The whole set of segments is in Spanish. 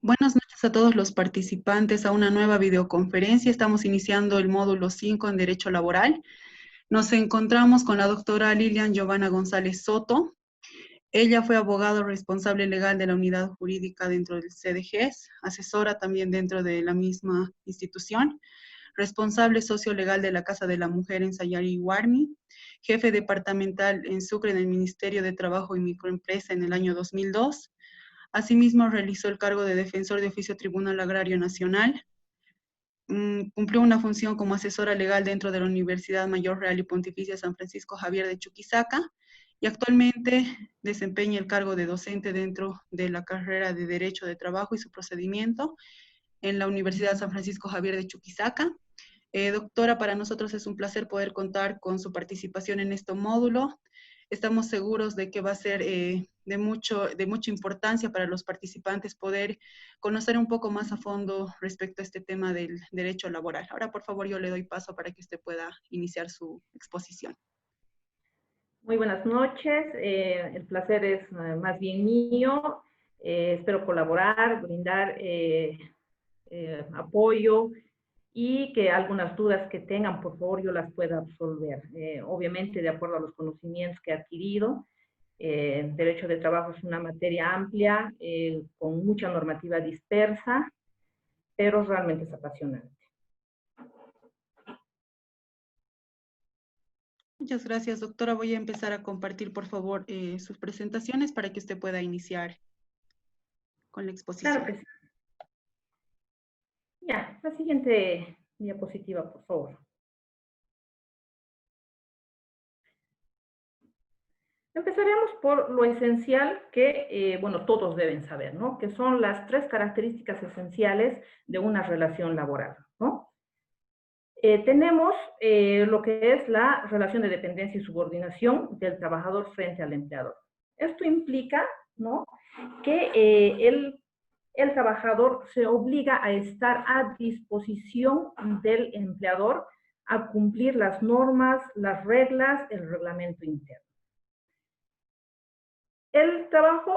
Buenas noches a todos los participantes a una nueva videoconferencia. Estamos iniciando el módulo 5 en Derecho Laboral. Nos encontramos con la doctora Lilian Giovanna González Soto. Ella fue abogado responsable legal de la unidad jurídica dentro del CDGES, asesora también dentro de la misma institución, responsable socio legal de la Casa de la Mujer en Sayari y Guarni, jefe departamental en Sucre en el Ministerio de Trabajo y Microempresa en el año 2002. Asimismo, realizó el cargo de defensor de oficio Tribunal Agrario Nacional. Cumplió una función como asesora legal dentro de la Universidad Mayor Real y Pontificia San Francisco Javier de Chuquisaca y actualmente desempeña el cargo de docente dentro de la carrera de Derecho de Trabajo y su procedimiento en la Universidad San Francisco Javier de Chuquisaca. Doctora, para nosotros es un placer poder contar con su participación en este módulo. Estamos seguros de que va a ser de mucha importancia para los participantes poder conocer un poco más a fondo respecto a este tema del derecho laboral. Ahora, por favor, yo le doy paso para que usted pueda iniciar su exposición. Muy buenas noches, el placer es más bien mío. Espero colaborar, brindar apoyo y que algunas dudas que tengan, por favor, yo las pueda absolver. Obviamente, de acuerdo a los conocimientos que he adquirido, derecho de trabajo es una materia amplia, con mucha normativa dispersa, pero realmente es apasionante. Muchas gracias, doctora. Voy a empezar a compartir, por favor, sus presentaciones para que usted pueda iniciar con la exposición. Claro que sí. Ya, la siguiente diapositiva, por favor. Empezaremos por lo esencial que, bueno, todos deben saber, ¿no? Que son las tres características esenciales de una relación laboral, ¿no? Tenemos lo que es la relación de dependencia y subordinación del trabajador frente al empleador. Esto implica, ¿no?, que el trabajador se obliga a estar a disposición del empleador a cumplir las normas, las reglas, el reglamento interno.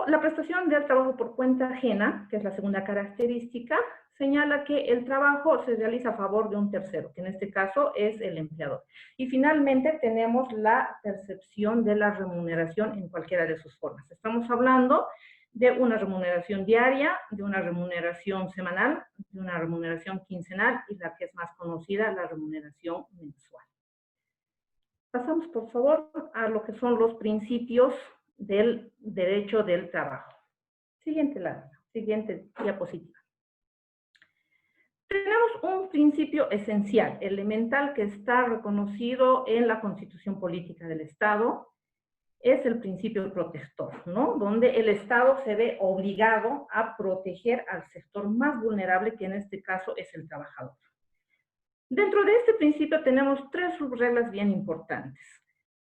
La prestación del trabajo por cuenta ajena, que es la segunda característica, señala que el trabajo se realiza a favor de un tercero, que en este caso es el empleador. Y finalmente tenemos la percepción de la remuneración en cualquiera de sus formas. Estamos hablando de una remuneración diaria, de una remuneración semanal, de una remuneración quincenal y la que es más conocida, la remuneración mensual. Pasamos, por favor, a lo que son los principios del derecho del trabajo. Siguiente diapositiva. Tenemos un principio esencial, elemental, que está reconocido en la Constitución Política del Estado, es el principio protector, ¿no? Donde el Estado se ve obligado a proteger al sector más vulnerable, que en este caso es el trabajador. Dentro de este principio tenemos tres subreglas bien importantes.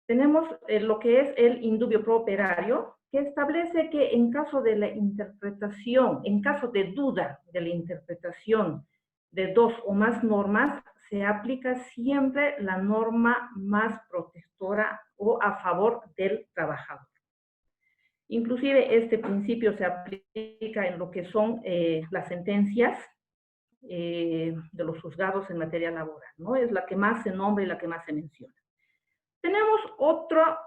Tenemos lo que es el indubio pro operario, que establece que en caso de la interpretación, en caso de duda de la interpretación de dos o más normas, se aplica siempre la norma más protectora o a favor del trabajador. Inclusive este principio se aplica en lo que son las sentencias de los juzgados en materia laboral, ¿no? Es la que más se nombra y la que más se menciona. Tenemos otra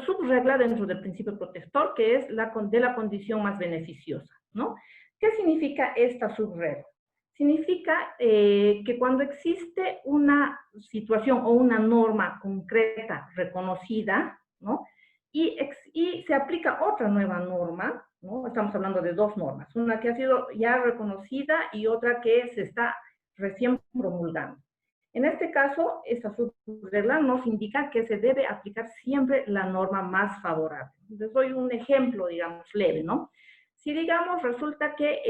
subregla dentro del principio protector, que es la de la condición más beneficiosa, ¿no? ¿Qué significa esta subregla? Significa que cuando existe una situación o una norma concreta reconocida, ¿no?, y se aplica otra nueva norma, ¿no? Estamos hablando de dos normas, una que ha sido ya reconocida y otra que se está recién promulgando. En este caso, esta subregla nos indica que se debe aplicar siempre la norma más favorable. Les doy un ejemplo, digamos, leve, ¿no? Si, digamos, resulta que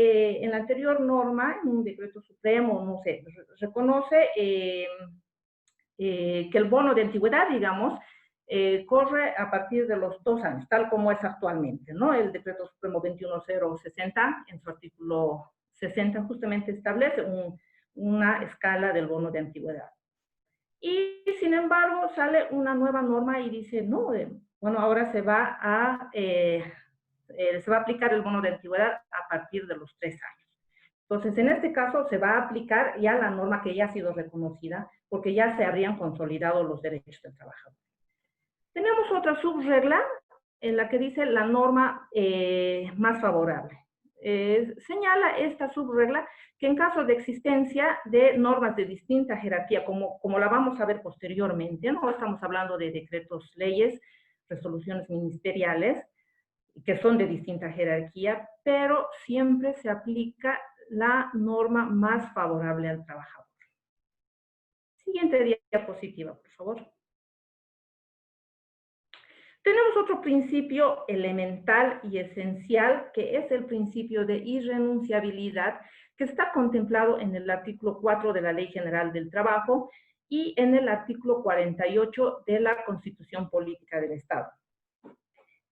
en la anterior norma, en un decreto supremo, no sé, reconoce que el bono de antigüedad, digamos, corre a partir de los 2 años, tal como es actualmente, ¿no? El decreto supremo 21060, en su artículo 60, justamente establece una escala del bono de antigüedad. Y, sin embargo, sale una nueva norma y dice, no, bueno, ahora se va a aplicar el bono de antigüedad a partir de los 3 años. Entonces, en este caso se va a aplicar ya la norma que ya ha sido reconocida, porque ya se habrían consolidado los derechos del trabajador. Tenemos otra subregla en la que dice la norma más favorable. Señala esta subregla que en caso de existencia de normas de distinta jerarquía, como la vamos a ver posteriormente, no estamos hablando de decretos, leyes, resoluciones ministeriales, que son de distinta jerarquía, pero siempre se aplica la norma más favorable al trabajador. Siguiente diapositiva, por favor. Tenemos otro principio elemental y esencial, que es el principio de irrenunciabilidad, que está contemplado en el artículo 4 de la Ley General del Trabajo y en el artículo 48 de la Constitución Política del Estado.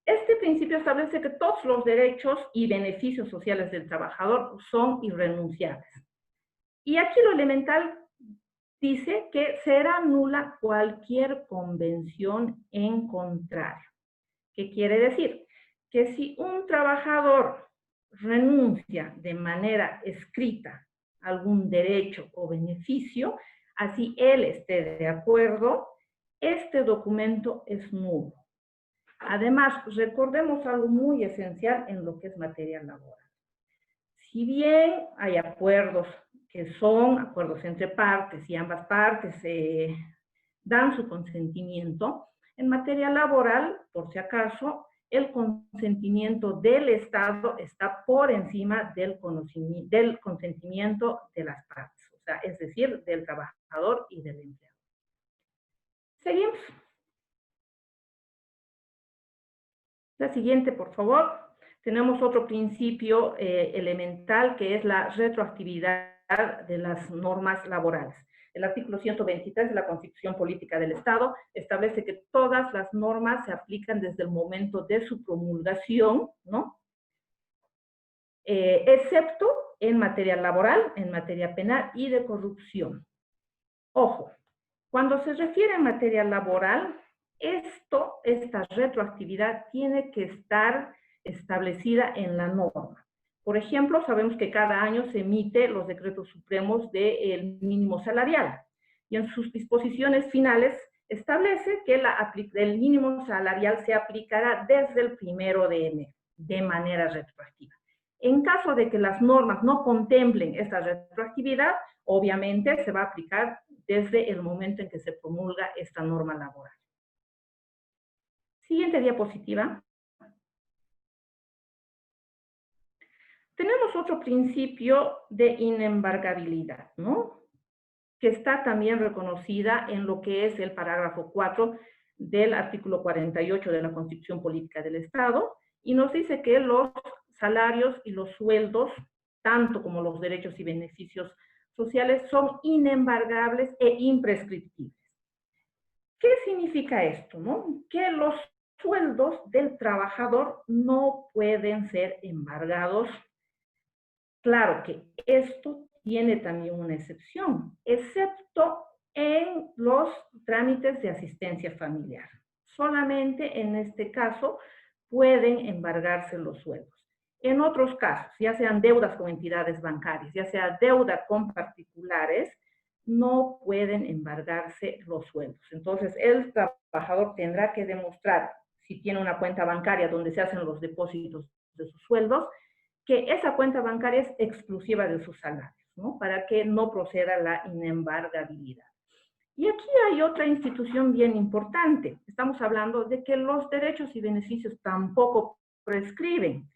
Este principio establece que todos los derechos y beneficios sociales del trabajador son irrenunciables. Y aquí lo elemental dice que será nula cualquier convención en contrario. ¿Qué quiere decir? Que si un trabajador renuncia de manera escrita a algún derecho o beneficio, así él esté de acuerdo, este documento es nulo. Además, recordemos algo muy esencial en lo que es materia laboral. Si bien hay acuerdos que son acuerdos entre partes y ambas partes dan su consentimiento, en materia laboral, por si acaso, el consentimiento del Estado está por encima del consentimiento de las partes, o sea, es decir, del trabajador y del empleado. Seguimos. La siguiente, por favor. Tenemos otro principio elemental que es la retroactividad de las normas laborales. El artículo 123 de la Constitución Política del Estado establece que todas las normas se aplican desde el momento de su promulgación, ¿no? Excepto en materia laboral, en materia penal y de corrupción. Cuando se refiere a materia laboral, esta retroactividad tiene que estar establecida en la norma. Por ejemplo, sabemos que cada año se emiten los decretos supremos del mínimo salarial y en sus disposiciones finales establece que el mínimo salarial se aplicará desde el 1 de enero de manera retroactiva. En caso de que las normas no contemplen esta retroactividad, obviamente se va a aplicar desde el momento en que se promulga esta norma laboral. Siguiente diapositiva. Tenemos otro principio de inembargabilidad, ¿no? Que está también reconocida en lo que es el parágrafo 4 del artículo 48 de la Constitución Política del Estado, y nos dice que los salarios y los sueldos, tanto como los derechos y beneficios sociales, son inembargables e imprescriptibles. ¿Qué significa esto, no? Que los sueldos del trabajador no pueden ser embargados. Claro que esto tiene también una excepción, excepto en los trámites de asistencia familiar. Solamente en este caso pueden embargarse los sueldos. En otros casos, ya sean deudas con entidades bancarias, ya sea deuda con particulares, no pueden embargarse los sueldos. Entonces, el trabajador tendrá que demostrar, si tiene una cuenta bancaria donde se hacen los depósitos de sus sueldos, que esa cuenta bancaria es exclusiva de sus salarios, ¿no? Para que no proceda la inembargabilidad. Y aquí hay otra institución bien importante. Estamos hablando de que los derechos y beneficios tampoco prescriben.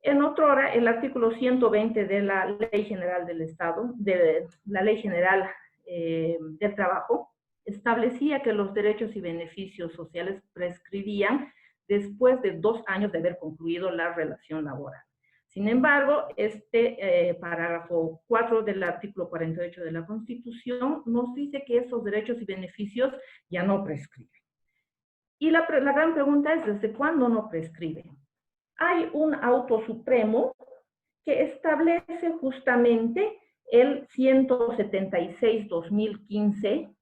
En otrora, el artículo 120 de la Ley General del Estado, de la Ley General del Trabajo, establecía que los derechos y beneficios sociales prescribían después de 2 años de haber concluido la relación laboral. Sin embargo, este parágrafo 4 del artículo 48 de la Constitución nos dice que esos derechos y beneficios ya no prescriben. Y la gran pregunta es, ¿desde cuándo no prescriben? Hay un auto supremo que establece justamente el 176-2015,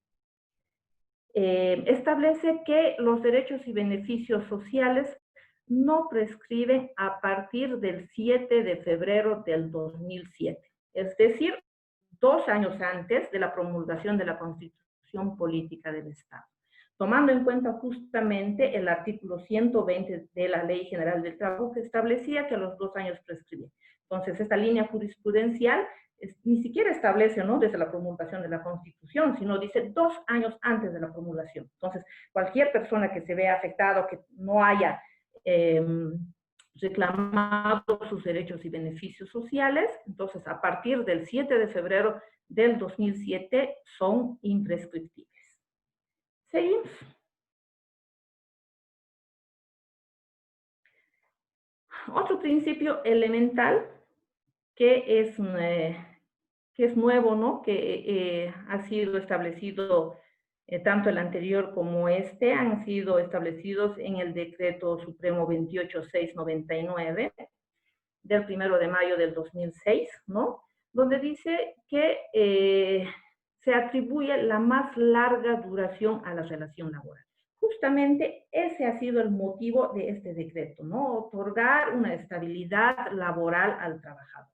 establece que los derechos y beneficios sociales no prescriben a partir del 7 de febrero del 2007. es decir, 2 años antes de la promulgación de la Constitución Política del Estado, tomando en cuenta justamente el artículo 120 de la Ley General del Trabajo, que establecía que a los 2 años prescribía. Entonces, esta línea jurisprudencial ni siquiera establece, ¿no?, desde la promulgación de la Constitución, sino dice 2 años antes de la promulgación. Entonces, cualquier persona que se vea afectado, que no haya reclamado sus derechos y beneficios sociales, entonces a partir del 7 de febrero del 2007 son imprescriptibles. Seguimos. Otro principio elemental que es nuevo, ¿no?, que ha sido establecido, tanto el anterior como este, han sido establecidos en el Decreto Supremo 28699 del 1 de mayo del 2006, ¿no?, donde dice que se atribuye la más larga duración a la relación laboral. Justamente ese ha sido el motivo de este decreto, ¿no?, otorgar una estabilidad laboral al trabajador,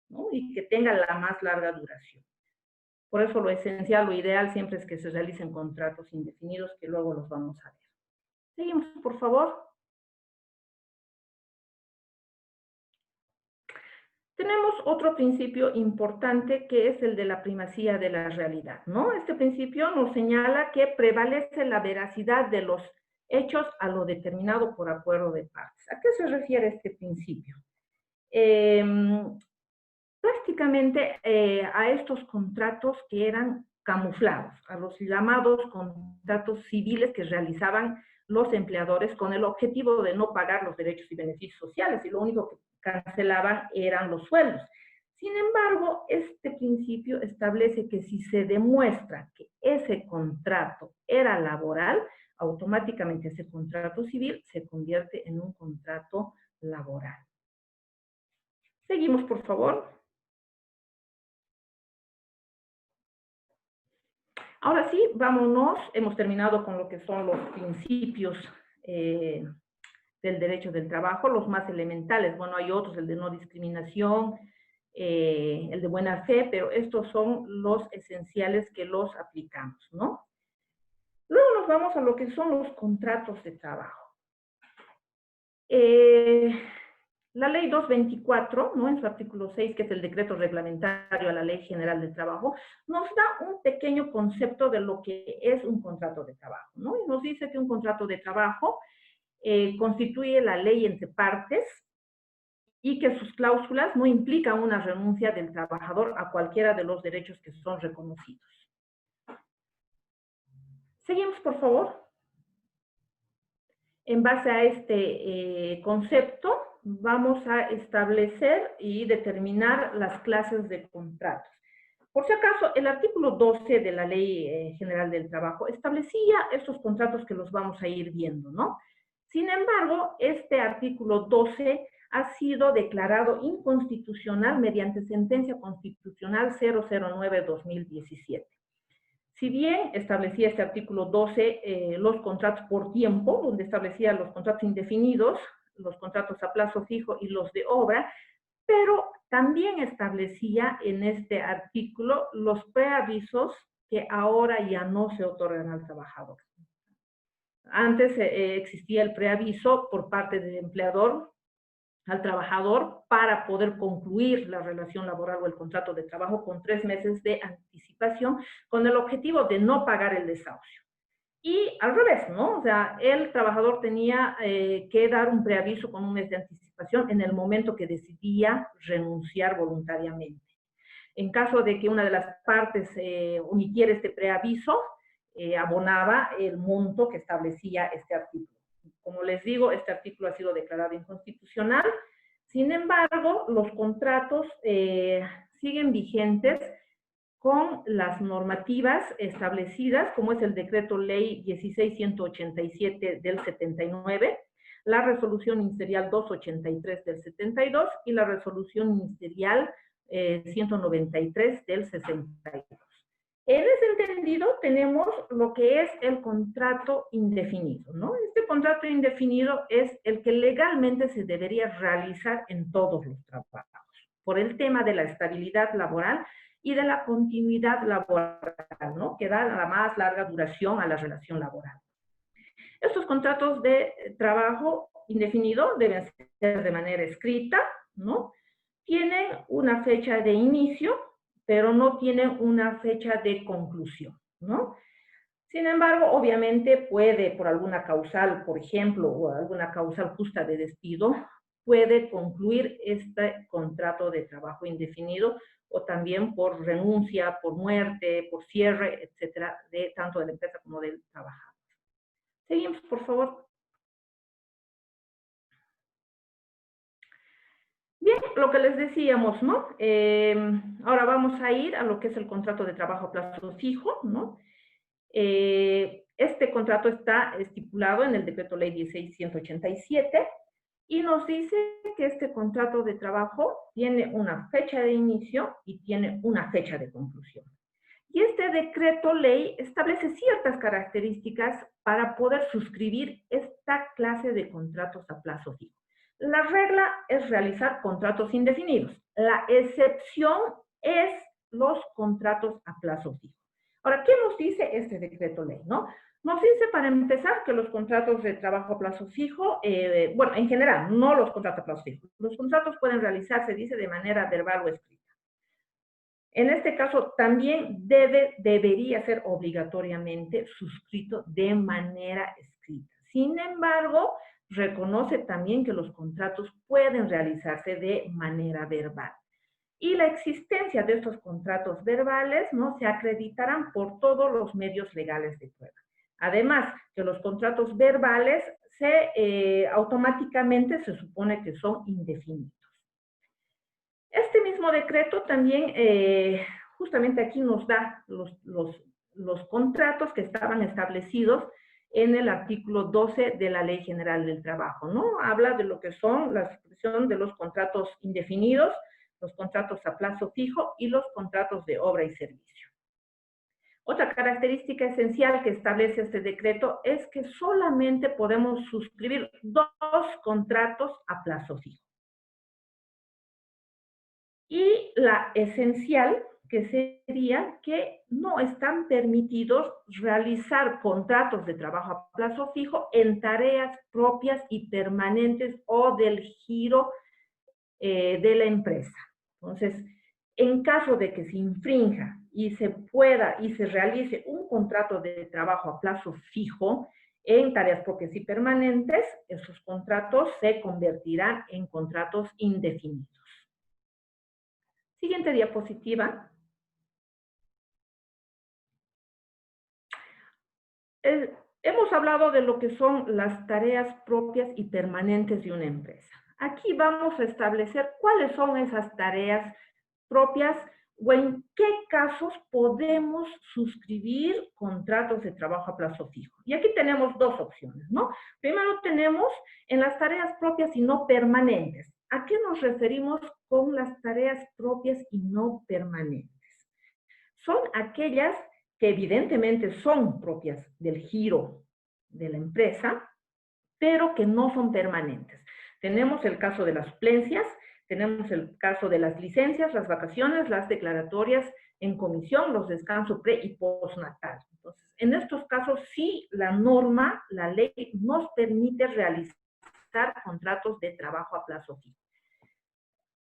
¿no?, y que tenga la más larga duración. Por eso lo esencial, lo ideal siempre es que se realicen contratos indefinidos, que luego los vamos a ver. Seguimos, por favor. Tenemos otro principio importante, que es el de la primacía de la realidad, ¿no? Este principio nos señala que prevalece la veracidad de los hechos a lo determinado por acuerdo de partes. ¿A qué se refiere este principio? Prácticamente a estos contratos que eran camuflados, a los llamados contratos civiles que realizaban los empleadores con el objetivo de no pagar los derechos y beneficios sociales, y lo único que cancelaban eran los sueldos. Sin embargo, este principio establece que si se demuestra que ese contrato era laboral, automáticamente ese contrato civil se convierte en un contrato laboral. Seguimos, por favor. Ahora sí, vámonos. Hemos terminado con lo que son los principios del derecho del trabajo, los más elementales. Bueno, hay otros, el de no discriminación, el de buena fe, pero estos son los esenciales que los aplicamos, ¿no? Luego nos vamos a lo que son los contratos de trabajo. La ley 224, ¿no?, en su artículo 6, que es el decreto reglamentario a la Ley General del Trabajo, nos da un pequeño concepto de lo que es un contrato de trabajo, ¿no? Y nos dice que un contrato de trabajo constituye la ley entre partes y que sus cláusulas no implican una renuncia del trabajador a cualquiera de los derechos que son reconocidos. Seguimos, por favor. En base a este concepto, vamos a establecer y determinar las clases de contratos. Por si acaso, el artículo 12 de la Ley General del Trabajo establecía estos contratos que los vamos a ir viendo, ¿no? Sin embargo, este artículo 12 ha sido declarado inconstitucional mediante sentencia constitucional 009-2017. Si bien establecía este artículo 12 los contratos por tiempo, donde establecía los contratos indefinidos, los contratos a plazo fijo y los de obra, pero también establecía en este artículo los preavisos que ahora ya no se otorgan al trabajador. Antes existía el preaviso por parte del empleador al trabajador para poder concluir la relación laboral o el contrato de trabajo con 3 meses de anticipación, con el objetivo de no pagar el desahucio. Y al revés, ¿no? O sea, el trabajador tenía que dar un preaviso con 1 mes de anticipación en el momento que decidía renunciar voluntariamente. En caso de que una de las partes omitiera este preaviso, abonaba el monto que establecía este artículo. Como les digo, este artículo ha sido declarado inconstitucional. Sin embargo, los contratos siguen vigentes con las normativas establecidas, como es el Decreto Ley 16187 del 79, la Resolución Ministerial 283 del 72 y la Resolución Ministerial 193 del 62. En ese entendido tenemos lo que es el contrato indefinido, ¿no? Este contrato indefinido es el que legalmente se debería realizar en todos los trabajos. por el tema de la estabilidad laboral y de la continuidad laboral, ¿no? Que da la más larga duración a la relación laboral. Estos contratos de trabajo indefinido deben ser de manera escrita, ¿no? Tienen una fecha de inicio, pero no tienen una fecha de conclusión, ¿no? Sin embargo, obviamente puede, por alguna causal, por ejemplo, o alguna causal justa de despido, puede concluir este contrato de trabajo indefinido o también por renuncia, por muerte, por cierre, etcétera, de tanto de la empresa como del trabajador. Seguimos, por favor. Bien, lo que les decíamos, ¿no? Ahora vamos a ir a lo que es el contrato de trabajo a plazo fijo, ¿no? Este contrato está estipulado en el Decreto Ley 16.187 y nos dice que este contrato de trabajo tiene una fecha de inicio y tiene una fecha de conclusión. Y este decreto ley establece ciertas características para poder suscribir esta clase de contratos a plazo fijo. La regla es realizar contratos indefinidos. La excepción es los contratos a plazo fijo. Ahora, ¿qué nos dice este decreto ley, no? Nos dice, para empezar, que los contratos de trabajo a plazo fijo, bueno, en general, no los contratos a plazo fijo. Los contratos pueden realizarse, dice, de manera verbal o escrita. En este caso, también debería ser obligatoriamente suscrito de manera escrita. Sin embargo, reconoce también que los contratos pueden realizarse de manera verbal. Y la existencia de estos contratos verbales, ¿no?, se acreditarán por todos los medios legales de prueba. Además, que los contratos verbales automáticamente se supone que son indefinidos. Este mismo decreto también, justamente aquí nos da los contratos que estaban establecidos en el artículo 12 de la Ley General del Trabajo, ¿no? Habla de lo que son la suscripción de los contratos indefinidos, los contratos a plazo fijo y los contratos de obra y servicio. Otra característica esencial que establece este decreto es que solamente podemos suscribir 2 contratos a plazo fijo. Y la esencial, que sería que no están permitidos realizar contratos de trabajo a plazo fijo en tareas propias y permanentes o del giro de la empresa. Entonces, en caso de que se infrinja y se pueda y se realice un contrato de trabajo a plazo fijo en tareas propias y permanentes, esos contratos se convertirán en contratos indefinidos. Siguiente diapositiva. Hemos hablado de lo que son las tareas propias y permanentes de una empresa. Aquí vamos a establecer cuáles son esas tareas propias o en qué casos podemos suscribir contratos de trabajo a plazo fijo. Y aquí tenemos 2 opciones, ¿no? Primero tenemos en las tareas propias y no permanentes. ¿A qué nos referimos con las tareas propias y no permanentes? Son aquellas que evidentemente son propias del giro de la empresa, pero que no son permanentes. Tenemos el caso de las suplencias, tenemos el caso de las licencias, las vacaciones, las declaratorias en comisión, los descansos pre- y postnatal. Entonces, en estos casos sí la norma, la ley, nos permite realizar contratos de trabajo a plazo fijo.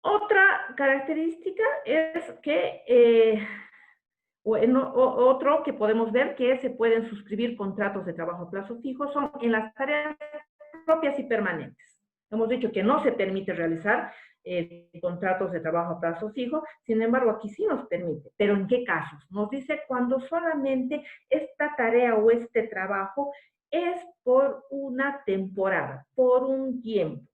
Otra característica es que, otro que podemos ver que se pueden suscribir contratos de trabajo a plazo fijo son en las tareas propias y permanentes. Hemos dicho que no se permite realizar contratos de trabajo a plazo fijo, sin embargo, aquí sí nos permite. ¿Pero en qué casos? Nos dice cuando solamente esta tarea o este trabajo es por una temporada, por un tiempo.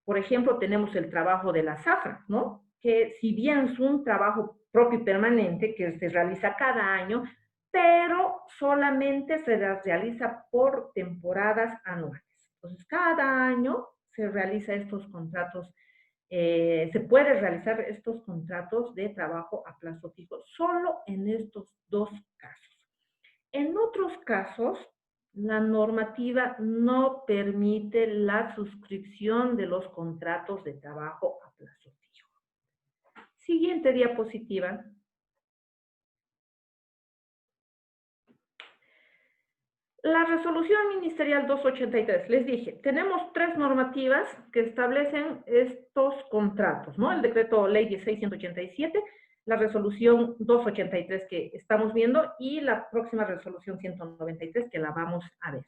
Por ejemplo, tenemos el trabajo de la zafra, ¿no? Que si bien es un trabajo propio y permanente que se realiza cada año, pero solamente se las realiza por temporadas anuales. Entonces, cada año se realiza estos contratos, se puede realizar estos contratos de trabajo a plazo fijo solo en estos 2 casos. En otros casos, la normativa no permite la suscripción de los contratos de trabajo a plazo fijo. Siguiente diapositiva. La resolución ministerial 283, les dije, tenemos 3 normativas que establecen estos contratos, ¿no? El decreto ley 1687, la resolución 283 que estamos viendo y la próxima resolución 193 que la vamos a ver.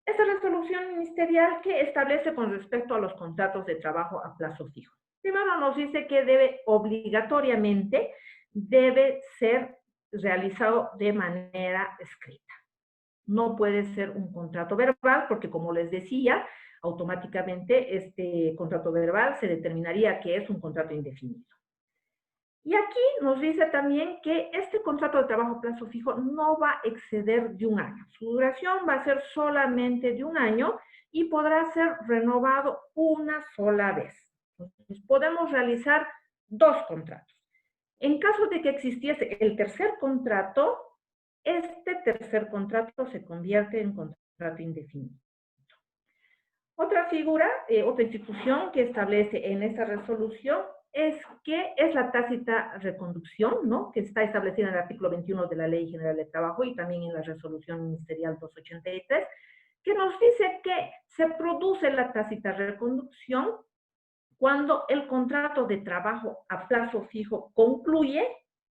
Esta resolución ministerial que establece con respecto a los contratos de trabajo a plazo fijo. Primero nos dice que obligatoriamente debe ser realizado de manera escrita. No puede ser un contrato verbal, porque como les decía, automáticamente este contrato verbal se determinaría que es un contrato indefinido. Y aquí nos dice también que este contrato de trabajo a plazo fijo no va a exceder de 1 año. Su duración va a ser solamente de 1 año y podrá ser renovado una sola vez. Entonces, podemos realizar 2 contratos. En caso de que existiese el tercer contrato, este tercer contrato se convierte en contrato indefinido. Otra figura, otra institución que establece en esta resolución es la tácita reconducción, ¿no? Que está establecida en el artículo 21 de la Ley General de Trabajo y también en la resolución ministerial 283, que nos dice que se produce la tácita reconducción cuando el contrato de trabajo a plazo fijo concluye,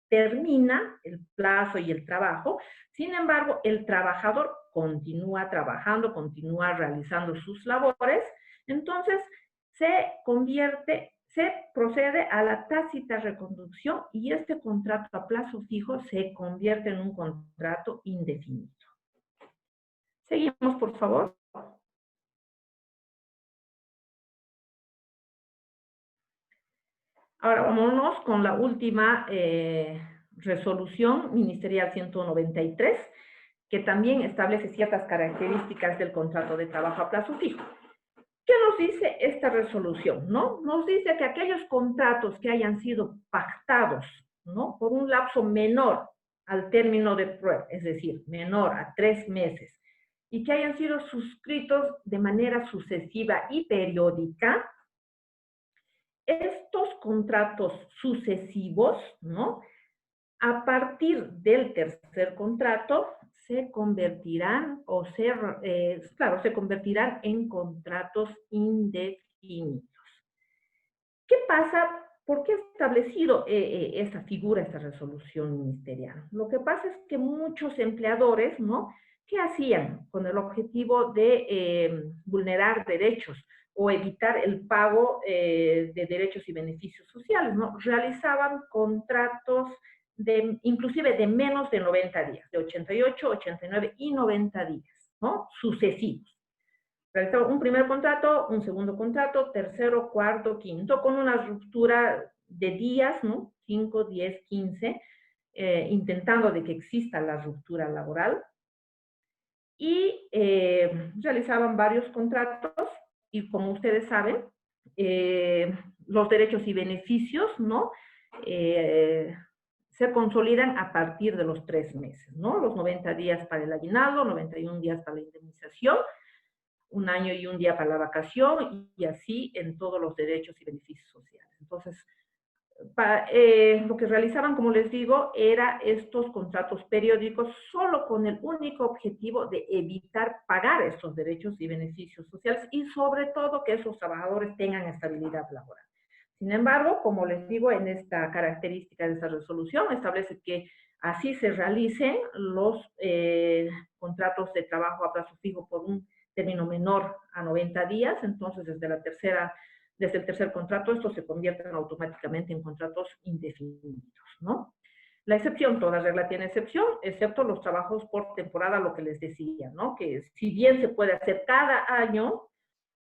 termina el plazo y el trabajo. Sin embargo, el trabajador continúa trabajando, continúa realizando sus labores, entonces se procede a la tácita reconducción y este contrato a plazo fijo se convierte en un contrato indefinido. Seguimos, por favor. Ahora vámonos con la última resolución ministerial 193, que también establece ciertas características del contrato de trabajo a plazo fijo. ¿Qué nos dice esta resolución? ¿No? Nos dice que aquellos contratos que hayan sido pactados, ¿no?, por un lapso menor al término de prueba, es decir, menor a 3 meses, y que hayan sido suscritos de manera sucesiva y periódica, estos contratos sucesivos, ¿no?, a partir del tercer contrato se convertirán se convertirán en contratos indefinidos. ¿Qué pasa? ¿Por qué ha establecido esta figura, esta resolución ministerial? Lo que pasa es que muchos empleadores, ¿no?, ¿qué hacían con el objetivo de vulnerar derechos o evitar el pago de derechos y beneficios sociales, ¿no? Realizaban contratos inclusive de menos de 90 días, de 88, 89 y 90 días, ¿no?, sucesivos. Realizaban un primer contrato, un segundo contrato, tercero, cuarto, quinto, con una ruptura de días, ¿no?, 5, 10, 15, intentando de que exista la ruptura laboral. Y realizaban varios contratos y, como ustedes saben, los derechos y beneficios, ¿no?, se consolidan a partir de los 3 meses, ¿no? Los 90 días para el aguinaldo, 91 días para la indemnización, 1 año y 1 día para la vacación, y así en todos los derechos y beneficios sociales. Entonces, lo que realizaban, como les digo, era estos contratos periódicos solo con el único objetivo de evitar pagar estos derechos y beneficios sociales y sobre todo que esos trabajadores tengan estabilidad laboral. Sin embargo, como les digo, en esta característica de esta resolución establece que así se realicen los contratos de trabajo a plazo fijo por un término menor a 90 días, entonces desde el tercer contrato, estos se convierten automáticamente en contratos indefinidos, ¿no? La excepción, toda regla tiene excepción, excepto los trabajos por temporada, lo que les decía, ¿no? Que si bien se puede hacer cada año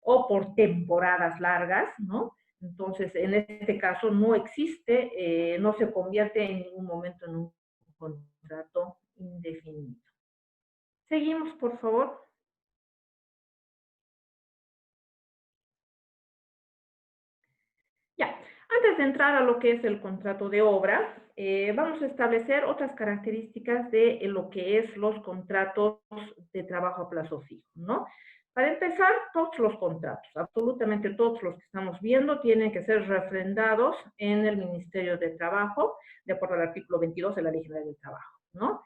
o por temporadas largas, ¿no? Entonces, en este caso no existe, no se convierte en ningún momento en un contrato indefinido. Seguimos, por favor. Ya, antes de entrar a lo que es el contrato de obra, vamos a establecer otras características de lo que es los contratos de trabajo a plazo fijo, ¿no? Para empezar, todos los contratos, absolutamente todos los que estamos viendo, tienen que ser refrendados en el Ministerio de Trabajo, de acuerdo al artículo 22 de la Ley General del Trabajo, ¿no?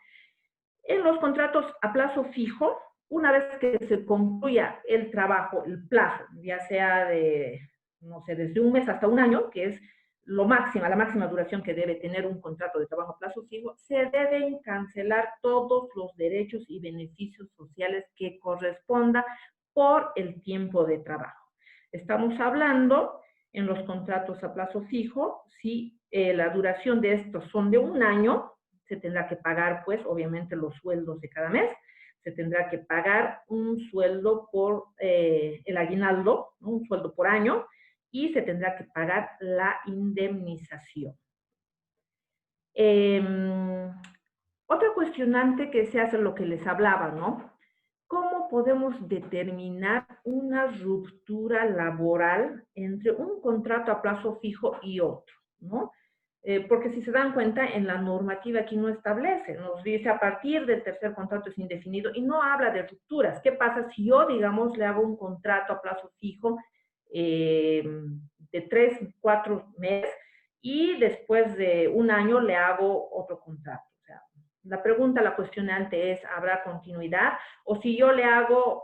En los contratos a plazo fijo, una vez que se concluya el trabajo, el plazo, ya sea de, no sé, desde un mes hasta un año, que es la máxima duración que debe tener un contrato de trabajo a plazo fijo, se deben cancelar todos los derechos y beneficios sociales que corresponda por el tiempo de trabajo. Estamos hablando en los contratos a plazo fijo, si la duración de estos son de un año, se tendrá que pagar, pues, obviamente los sueldos de cada mes, se tendrá que pagar un sueldo por el aguinaldo, ¿no? Un sueldo por año, y se tendrá que pagar la indemnización. Otra cuestionante que se hace lo que les hablaba, ¿no? ¿Cómo podemos determinar una ruptura laboral entre un contrato a plazo fijo y otro, ¿no? Porque si se dan cuenta, en la normativa aquí no establece, nos dice a partir del tercer contrato es indefinido y no habla de rupturas. ¿Qué pasa si yo, digamos, le hago un contrato a plazo fijo de 3, 4 meses y después de un año le hago otro contrato? O sea, la pregunta, la cuestionante es, ¿habrá continuidad? O si yo le hago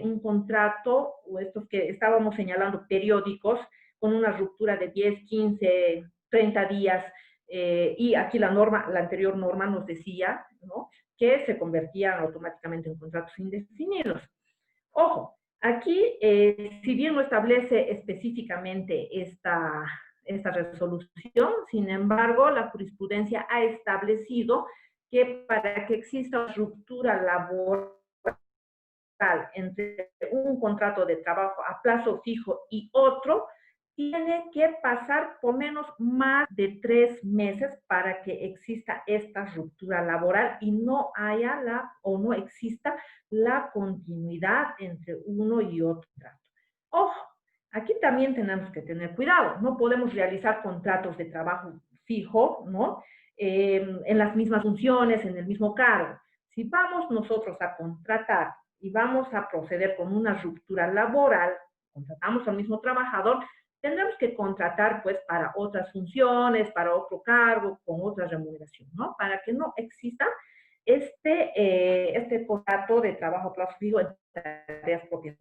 un contrato, o estos que estábamos señalando, periódicos, con una ruptura de 10, 15, 30 días, y aquí la anterior norma nos decía, ¿no?, que se convertían automáticamente en contratos indefinidos. Ojo, aquí, si bien no establece específicamente esta resolución, sin embargo, la jurisprudencia ha establecido que para que exista ruptura laboral entre un contrato de trabajo a plazo fijo y otro, tiene que pasar por menos más de 3 meses para que exista esta ruptura laboral y no haya no exista la continuidad entre uno y otro contrato. Ojo, aquí también tenemos que tener cuidado, no podemos realizar contratos de trabajo fijo, ¿no?, en las mismas funciones, en el mismo cargo. Si vamos nosotros a contratar y vamos a proceder con una ruptura laboral, contratamos al mismo trabajador, tendremos que contratar, pues, para otras funciones, para otro cargo, con otra remuneración, ¿no? Para que no exista este contrato de trabajo a plazo fijo en tareas propias.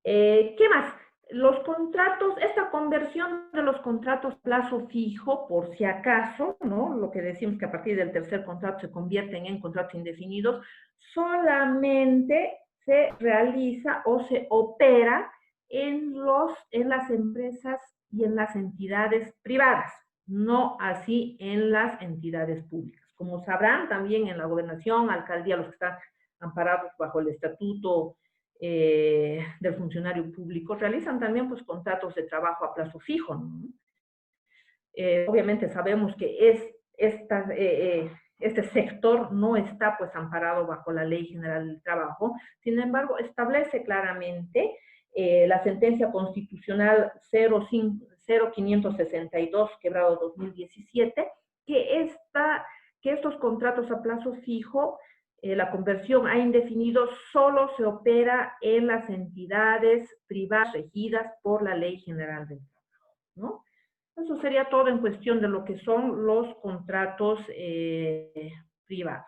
¿Qué más? Los contratos, esta conversión de los contratos plazo fijo, por si acaso, ¿no?, lo que decimos que a partir del tercer contrato se convierten en contratos indefinidos, solamente se realiza o se opera en las empresas y en las entidades privadas, no así en las entidades públicas. Como sabrán, también en la gobernación, alcaldía, los que están amparados bajo el estatuto del funcionario público, realizan también, pues, contratos de trabajo a plazo fijo, ¿no? Obviamente sabemos que este sector no está, pues, amparado bajo la Ley General del Trabajo. Sin embargo, establece claramente la sentencia constitucional 0562/2017 que estos contratos a plazo fijo, la conversión a indefinido, solo se opera en las entidades privadas regidas por la Ley General del Trabajo, ¿no? Eso sería todo en cuestión de lo que son los contratos privados.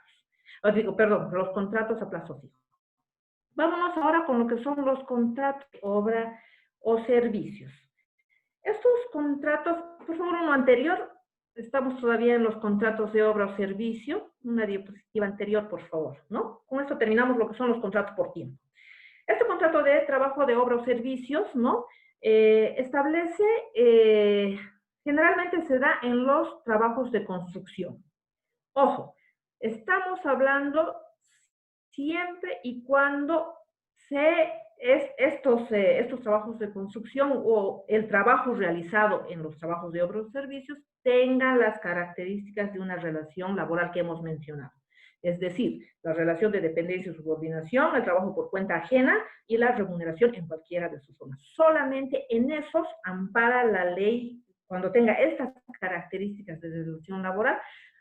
Los contratos a plazo fijo. Vámonos ahora con lo que son los contratos de obra o servicios. Estos contratos, por favor, uno anterior, estamos todavía en los contratos de obra o servicio. Una diapositiva anterior, por favor, ¿no? Con esto terminamos lo que son los contratos por tiempo. Este contrato de trabajo de obra o servicios, ¿no?, establece, generalmente se da en los trabajos de construcción. Ojo, estamos hablando siempre y cuando estos trabajos de construcción o el trabajo realizado en los trabajos de obra o servicios tengan las características de una relación laboral que hemos mencionado. Es decir, la relación de dependencia y subordinación, el trabajo por cuenta ajena y la remuneración en cualquiera de sus formas. Solamente en esos ampara la ley, cuando tenga estas características de relación laboral,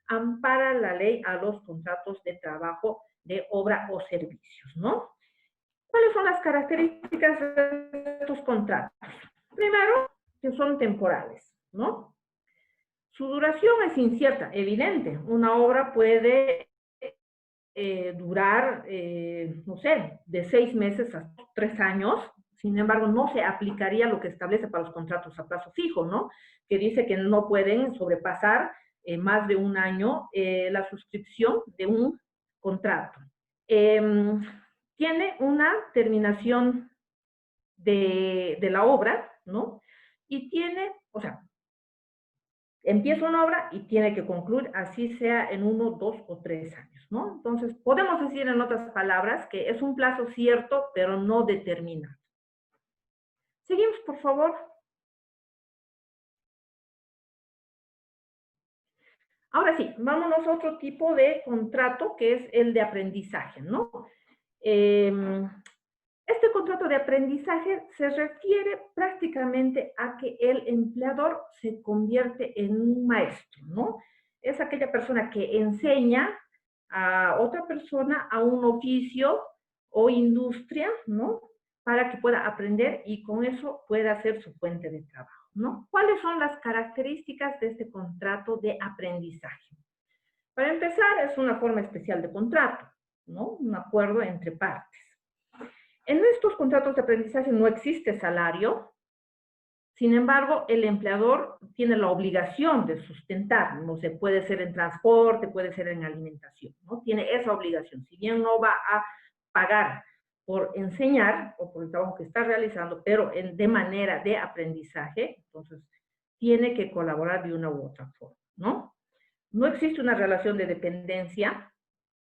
ampara la ley a los contratos de trabajo de obra o servicios, ¿no? ¿Cuáles son las características de estos contratos? Primero, que son temporales, ¿no? Su duración es incierta, evidente. Una obra puede durar, no sé, de 6 meses a 3 años. Sin embargo, no se aplicaría lo que establece para los contratos a plazo fijo, ¿no? Que dice que no pueden sobrepasar más de un año la suscripción de un contrato. Tiene una terminación de la obra, ¿no? Y tiene, o sea, empieza una obra y tiene que concluir, así sea en 1, 2 o 3 años, ¿no? Entonces, podemos decir en otras palabras que es un plazo cierto, pero no determinado. Seguimos, por favor. Ahora sí, vámonos a otro tipo de contrato, que es el de aprendizaje, ¿no? Este contrato de aprendizaje se refiere prácticamente a que el empleador se convierte en un maestro, ¿no? Es aquella persona que enseña a otra persona a un oficio o industria, ¿no? Para que pueda aprender y con eso pueda hacer su fuente de trabajo, ¿no? ¿Cuáles son las características de este contrato de aprendizaje? Para empezar, es una forma especial de contrato, ¿no? Un acuerdo entre partes. En estos contratos de aprendizaje no existe salario, sin embargo, el empleador tiene la obligación de sustentar, no sé, puede ser en transporte, puede ser en alimentación, ¿no? Tiene esa obligación. Si bien no va a pagar por enseñar o por el trabajo que está realizando, pero de manera de aprendizaje, entonces tiene que colaborar de una u otra forma, ¿no? No existe una relación de dependencia,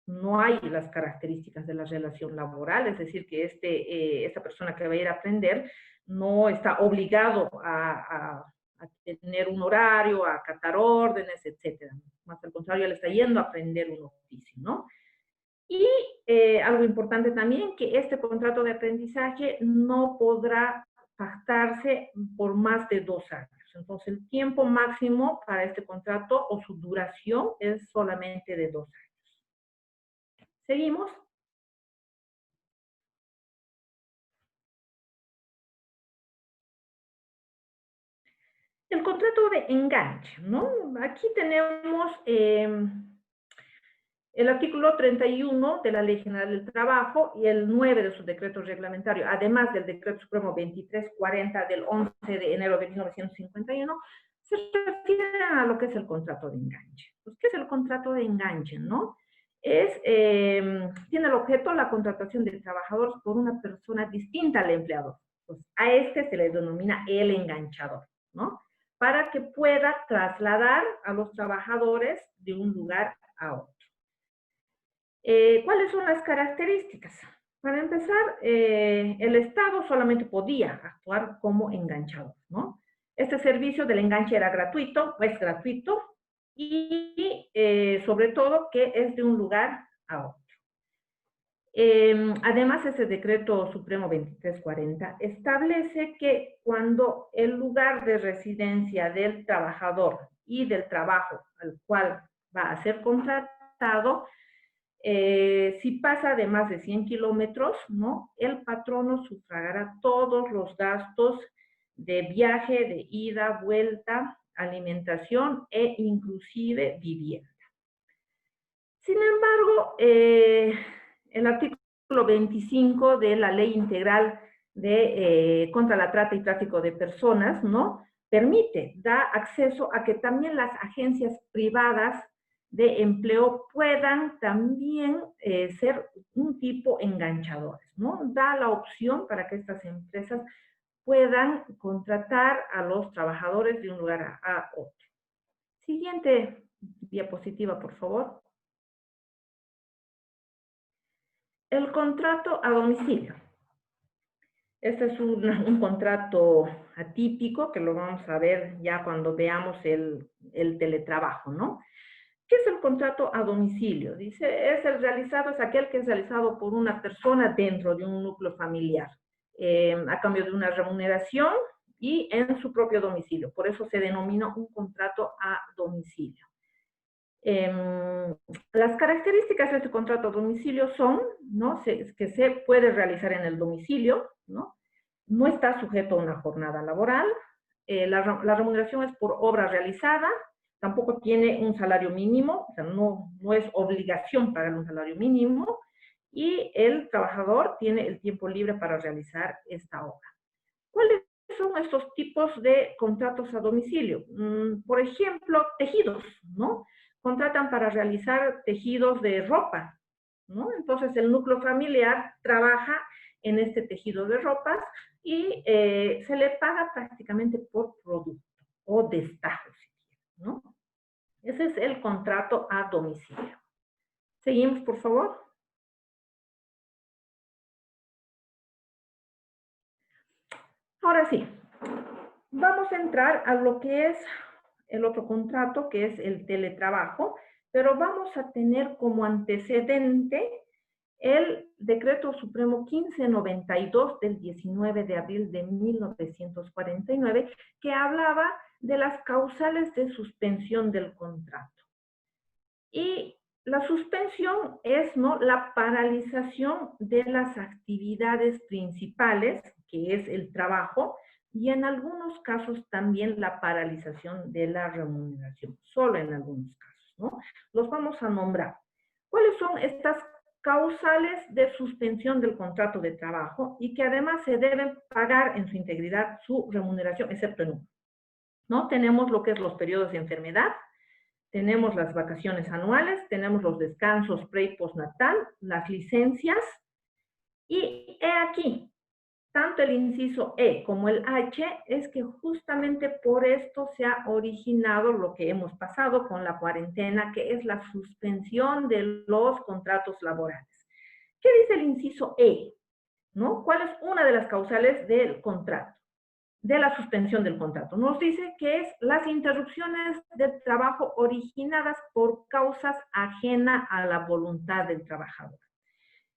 no hay las características de la relación laboral, es decir, que esta persona que va a ir a aprender no está obligado a tener un horario, a acatar órdenes, etc. Más al contrario, él está yendo a aprender un oficio, ¿no? Y algo importante también, que este contrato de aprendizaje no podrá pactarse por más de 2 años. Entonces, el tiempo máximo para este contrato o su duración es solamente de 2 años. Seguimos. El contrato de enganche, ¿no? Aquí tenemos el artículo 31 de la Ley General del Trabajo y el 9 de su decreto reglamentario, además del decreto supremo 2340 del 11 de enero de 1951, se refieren a lo que es el contrato de enganche. Pues, ¿qué es el contrato de enganche, no? Tiene el objeto la contratación de trabajadores por una persona distinta al empleador. Pues a este se le denomina el enganchador, ¿no? Para que pueda trasladar a los trabajadores de un lugar a otro. ¿Cuáles son las características? Para empezar, el Estado solamente podía actuar como enganchador, ¿no? Este servicio del enganche era gratuito, o es gratuito, y sobre todo que es de un lugar a otro. Además, ese decreto supremo 2340 establece que cuando el lugar de residencia del trabajador y del trabajo al cual va a ser contratado, si pasa de más de 100 kilómetros, ¿no? El patrono sufragará todos los gastos de viaje, de ida, vuelta, alimentación e inclusive vivienda. Sin embargo, el artículo 25 de la Ley Integral contra la Trata y Tráfico de Personas, ¿no? Permite, da acceso a que también las agencias privadas de empleo puedan también ser un tipo enganchadores, ¿no? Da la opción para que estas empresas puedan contratar a los trabajadores de un lugar a otro. Siguiente diapositiva, por favor. El contrato a domicilio. Este es un contrato atípico que lo vamos a ver ya cuando veamos el teletrabajo, ¿no? ¿Qué es el contrato a domicilio? Dice, es aquel que es realizado por una persona dentro de un núcleo familiar, a cambio de una remuneración y en su propio domicilio. Por eso se denomina un contrato a domicilio. Las características de este contrato a domicilio son, ¿no?, que se puede realizar en el domicilio, ¿no? No está sujeto a una jornada laboral, la remuneración es por obra realizada, tampoco tiene un salario mínimo, o sea, no es obligación pagar un salario mínimo, y el trabajador tiene el tiempo libre para realizar esta obra. ¿Cuáles son estos tipos de contratos a domicilio? Por ejemplo, tejidos, ¿no? Contratan para realizar tejidos de ropa, ¿no? Entonces el núcleo familiar trabaja en este tejido de ropas y se le paga prácticamente por producto o destajo, si quieren, ¿no? Ese es el contrato a domicilio. Seguimos, por favor. Ahora sí, vamos a entrar a lo que es el otro contrato, que es el teletrabajo, pero vamos a tener como antecedente el Decreto Supremo 1592 del 19 de abril de 1949, que hablaba de las causales de suspensión del contrato. Y la suspensión es, ¿no?, la paralización de las actividades principales, que es el trabajo, y en algunos casos también la paralización de la remuneración, solo en algunos casos, ¿no? Los vamos a nombrar. ¿Cuáles son estas causales de suspensión del contrato de trabajo y que además se deben pagar en su integridad su remuneración, excepto en uno, ¿no? Tenemos lo que es los periodos de enfermedad, tenemos las vacaciones anuales, tenemos los descansos pre y postnatal, las licencias, y he aquí, tanto el inciso E como el H, es que justamente por esto se ha originado lo que hemos pasado con la cuarentena, que es la suspensión de los contratos laborales. ¿Qué dice el inciso E? ¿No? ¿Cuál es una de las causales del contrato? De la suspensión del contrato. Nos dice que es las interrupciones de trabajo originadas por causas ajenas a la voluntad del trabajador.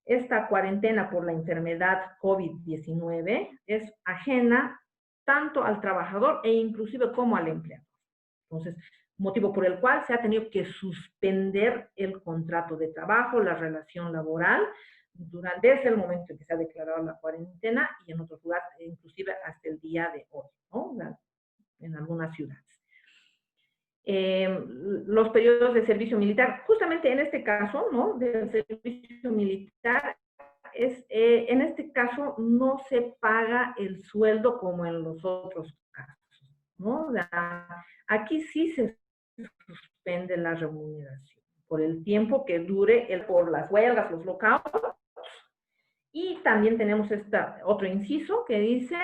Esta cuarentena por la enfermedad COVID-19 es ajena tanto al trabajador e inclusive como al empleador. Entonces, motivo por el cual se ha tenido que suspender el contrato de trabajo, la relación laboral, desde el momento en que se ha declarado la cuarentena y en otros lugares, inclusive hasta el día de hoy, ¿no?, en algunas ciudades. Los periodos de servicio militar, justamente en este caso, ¿no?, del servicio militar, en este caso no se paga el sueldo como en los otros casos, ¿no? Aquí sí se suspende la remuneración por el tiempo que dure, por las huelgas, los lockouts. Y también tenemos otro inciso que dice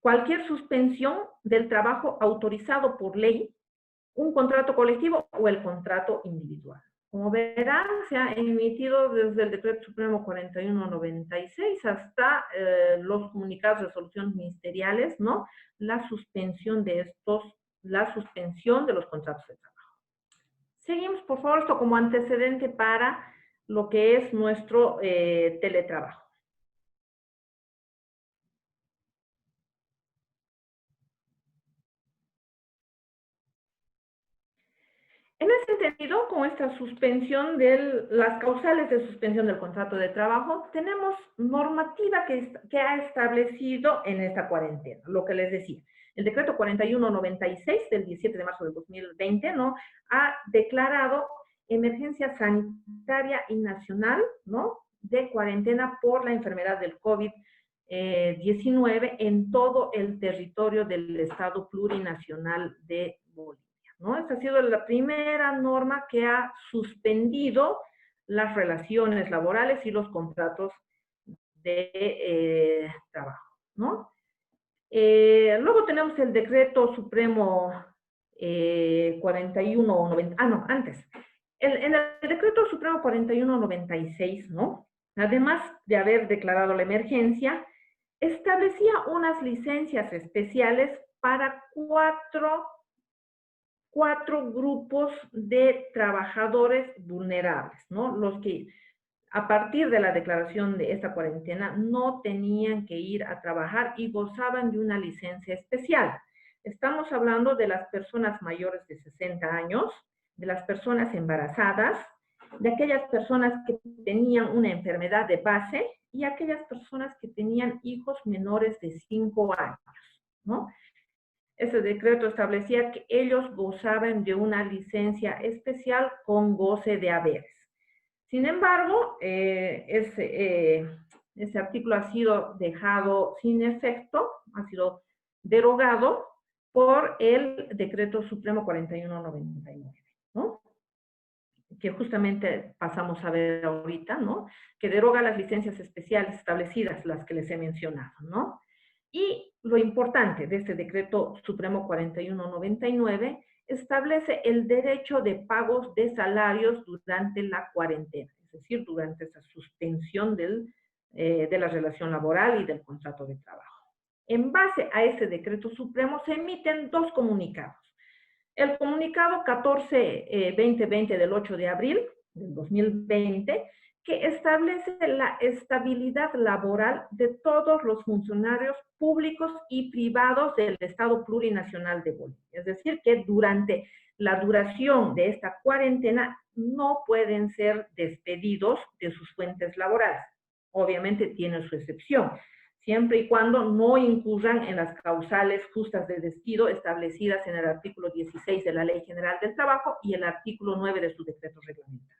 cualquier suspensión del trabajo autorizado por ley, un contrato colectivo o el contrato individual. Como verán, se ha emitido desde el Decreto Supremo 4196 hasta los comunicados de resoluciones ministeriales, ¿no?, la suspensión de los contratos de trabajo. Seguimos, por favor, esto como antecedente para lo que es nuestro teletrabajo. En ese sentido, con esta suspensión las causales de suspensión del contrato de trabajo, tenemos normativa que ha establecido en esta cuarentena, lo que les decía. El decreto 4196 del 17 de marzo del 2020, ¿no?, ha declarado emergencia sanitaria y nacional, ¿no?, de cuarentena por la enfermedad del COVID-19 en todo el territorio del Estado plurinacional de Bolivia, ¿no? Esta ha sido la primera norma que ha suspendido las relaciones laborales y los contratos de trabajo, ¿no? Luego tenemos el Decreto Supremo 4190, antes. En el Decreto Supremo 4196, ¿no?, además de haber declarado la emergencia, establecía unas licencias especiales para cuatro grupos de trabajadores vulnerables, ¿no?, los que a partir de la declaración de esta cuarentena no tenían que ir a trabajar y gozaban de una licencia especial. Estamos hablando de las personas mayores de 60 años, de las personas embarazadas, de aquellas personas que tenían una enfermedad de base y aquellas personas que tenían hijos menores de 5 años, ¿no? Ese decreto establecía que ellos gozaban de una licencia especial con goce de haberes. Sin embargo, ese artículo ha sido dejado sin efecto, ha sido derogado por el Decreto Supremo 4199, ¿no? Que justamente pasamos a ver ahorita, ¿no? Que deroga las licencias especiales establecidas, las que les he mencionado, ¿no? Y lo importante de este Decreto Supremo 4199 establece el derecho de pagos de salarios durante la cuarentena, es decir, durante esa suspensión de la relación laboral y del contrato de trabajo. En base a ese Decreto Supremo se emiten dos comunicados. El comunicado 14-2020 del 8 de abril del 2020, que establece la estabilidad laboral de todos los funcionarios públicos y privados del Estado Plurinacional de Bolivia. Es decir, que durante la duración de esta cuarentena no pueden ser despedidos de sus fuentes laborales. Obviamente tiene su excepción, siempre y cuando no incurran en las causales justas de despido establecidas en el artículo 16 de la Ley General del Trabajo y el artículo 9 de su decreto reglamentario.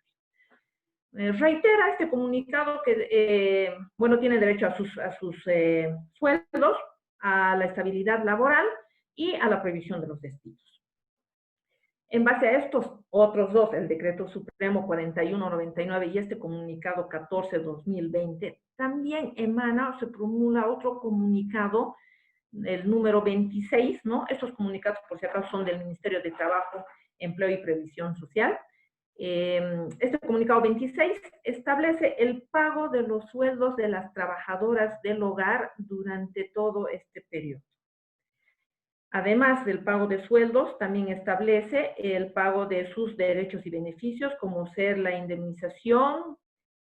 Reitera este comunicado que, bueno, tiene derecho a sus sueldos, a la estabilidad laboral y a la prohibición de los despidos. En base a estos otros dos, el Decreto Supremo 4199 y este comunicado 14-2020, también emana o se promulga otro comunicado, el número 26, ¿no? Estos comunicados, por si acaso, son del Ministerio de Trabajo, Empleo y Previsión Social. Este comunicado 26 establece el pago de los sueldos de las trabajadoras del hogar durante todo este periodo. Además del pago de sueldos, también establece el pago de sus derechos y beneficios, como ser la indemnización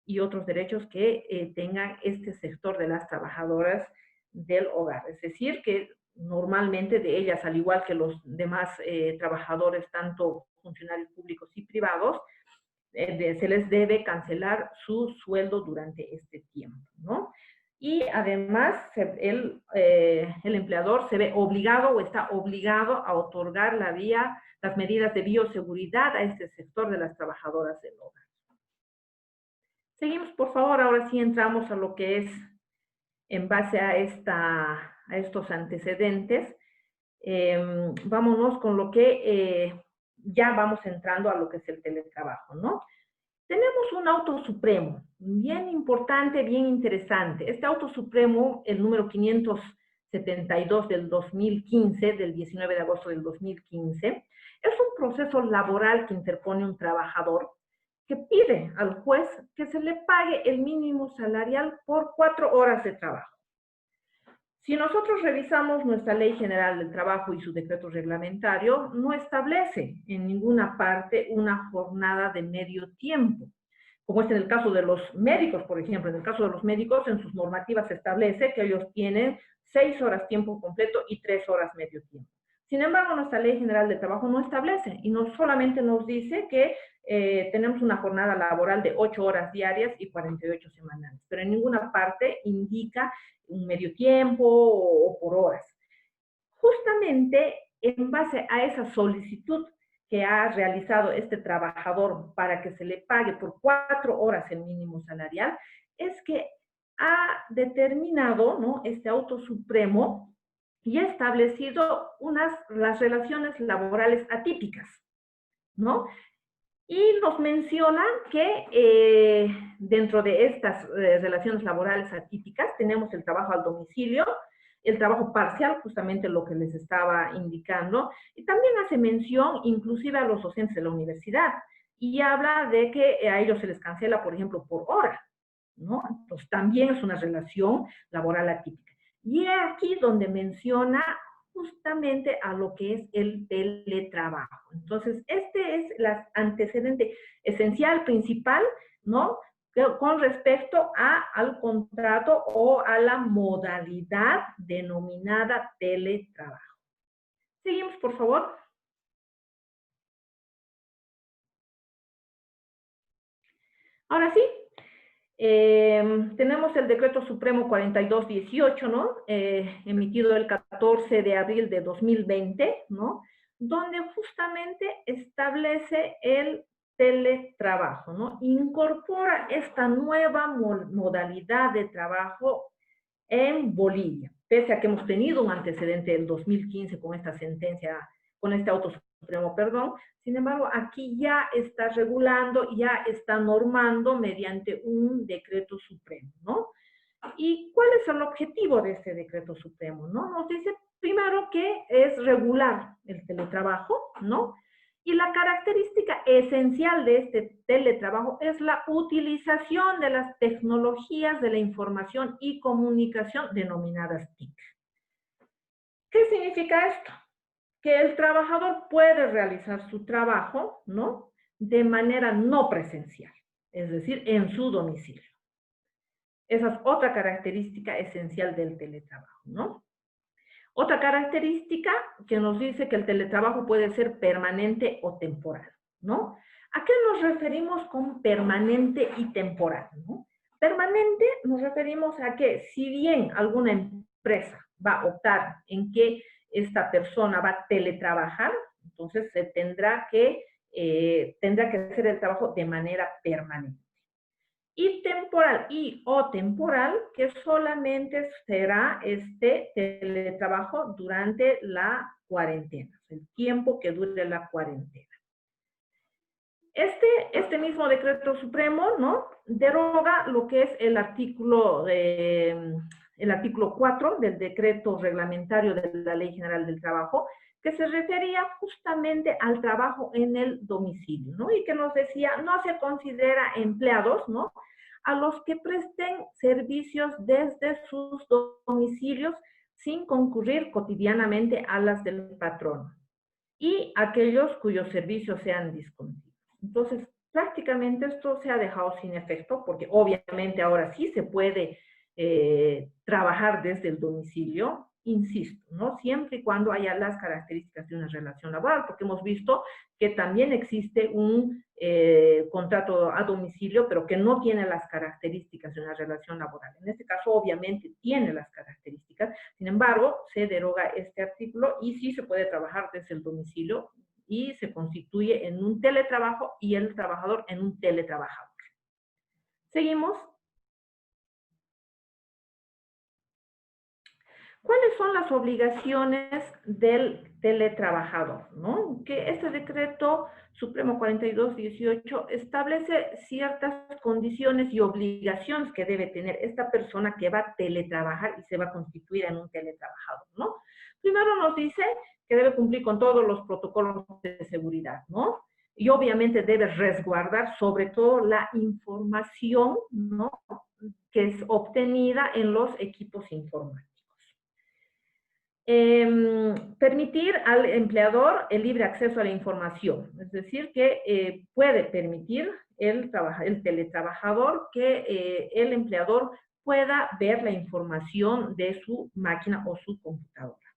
y otros derechos que tengan este sector de las trabajadoras del hogar. Es decir, que normalmente de ellas, al igual que los demás trabajadores, tanto funcionarios públicos y privados, se les debe cancelar su sueldo durante este tiempo, ¿no? Y además el empleador se ve obligado o está obligado a otorgar las medidas de bioseguridad a este sector de las trabajadoras del hogar. Seguimos, por favor, ahora sí entramos a lo que es, en base a estos antecedentes, vámonos con lo que ya vamos entrando a lo que es el teletrabajo, ¿no? Tenemos un auto supremo, bien importante, bien interesante. Este auto supremo, el número 572 del 2015, del 19 de agosto del 2015, es un proceso laboral que interpone un trabajador que pide al juez que se le pague el mínimo salarial por 4 horas de trabajo. Si nosotros revisamos nuestra Ley General del Trabajo y su decreto reglamentario, no establece en ninguna parte una jornada de medio tiempo, como es en el caso de los médicos, por ejemplo. En el caso de los médicos, en sus normativas se establece que ellos tienen 6 horas tiempo completo y 3 horas medio tiempo. Sin embargo, nuestra Ley General del Trabajo no establece y no solamente nos dice que tenemos una jornada laboral de 8 horas diarias y 48 semanales, pero en ninguna parte indica un medio tiempo o por horas. Justamente en base a esa solicitud que ha realizado este trabajador para que se le pague por 4 horas el mínimo salarial, es que ha determinado, ¿no?, este auto supremo y ha establecido las relaciones laborales atípicas, ¿no? Y nos menciona que dentro de estas relaciones laborales atípicas tenemos el trabajo al domicilio, el trabajo parcial, justamente lo que les estaba indicando, y también hace mención inclusive a los docentes de la universidad, y habla de que a ellos se les cancela, por ejemplo, por hora, ¿no? Entonces también es una relación laboral atípica. Y es aquí donde menciona justamente a lo que es el teletrabajo. Entonces, este es el antecedente esencial, principal, ¿no?, con respecto al contrato o a la modalidad denominada teletrabajo. Seguimos, por favor. Ahora sí, tenemos el Decreto Supremo 4218, ¿no? Emitido el 14 de abril de 2020, ¿no? Donde justamente establece el teletrabajo, ¿no? Incorpora esta nueva modalidad de trabajo en Bolivia, pese a que hemos tenido un antecedente del 2015 con esta sentencia, con este auto supremo, perdón. Sin embargo, aquí ya está regulando, ya está normando mediante un decreto supremo, ¿no? ¿Y cuál es el objetivo de este decreto supremo, no? Nos dice primero que es regular el teletrabajo, ¿no? Y la característica esencial de este teletrabajo es la utilización de las tecnologías de la información y comunicación denominadas TIC. ¿Qué significa esto? Que el trabajador puede realizar su trabajo, ¿no? De manera no presencial, es decir, en su domicilio. Esa es otra característica esencial del teletrabajo, ¿no? Otra característica que nos dice que el teletrabajo puede ser permanente o temporal, ¿no? ¿A qué nos referimos con permanente y temporal, ¿no? Permanente nos referimos a que si bien alguna empresa va a optar en que esta persona va a teletrabajar, entonces se tendrá que hacer el trabajo de manera permanente. Y temporal o temporal, que solamente será este teletrabajo durante la cuarentena, el tiempo que dure la cuarentena. Este mismo decreto supremo, ¿no? Deroga lo que es el artículo 4 del decreto reglamentario de la Ley General del Trabajo, que se refería justamente al trabajo en el domicilio, ¿no? Y que nos decía, no se considera empleados, ¿no? A los que presten servicios desde sus domicilios sin concurrir cotidianamente a las del patrono, y aquellos cuyos servicios sean discontinuos. Entonces, prácticamente esto se ha dejado sin efecto, porque obviamente ahora sí se puede trabajar desde el domicilio, insisto, ¿no? Siempre y cuando haya las características de una relación laboral, porque hemos visto que también existe un contrato a domicilio, pero que no tiene las características de una relación laboral. En este caso, obviamente, tiene las características, sin embargo, se deroga este artículo y sí se puede trabajar desde el domicilio y se constituye en un teletrabajo y el trabajador en un teletrabajador. Seguimos. ¿Cuáles son las obligaciones del teletrabajador, ¿no? Que este decreto Supremo 4218 establece ciertas condiciones y obligaciones que debe tener esta persona que va a teletrabajar y se va a constituir en un teletrabajador, ¿no? Primero nos dice que debe cumplir con todos los protocolos de seguridad, ¿no? Y obviamente debe resguardar sobre todo la información, ¿no? Que es obtenida en los equipos informáticos. Permitir al empleador el libre acceso a la información, es decir, que puede permitir el teletrabajador que el empleador pueda ver la información de su máquina o su computadora.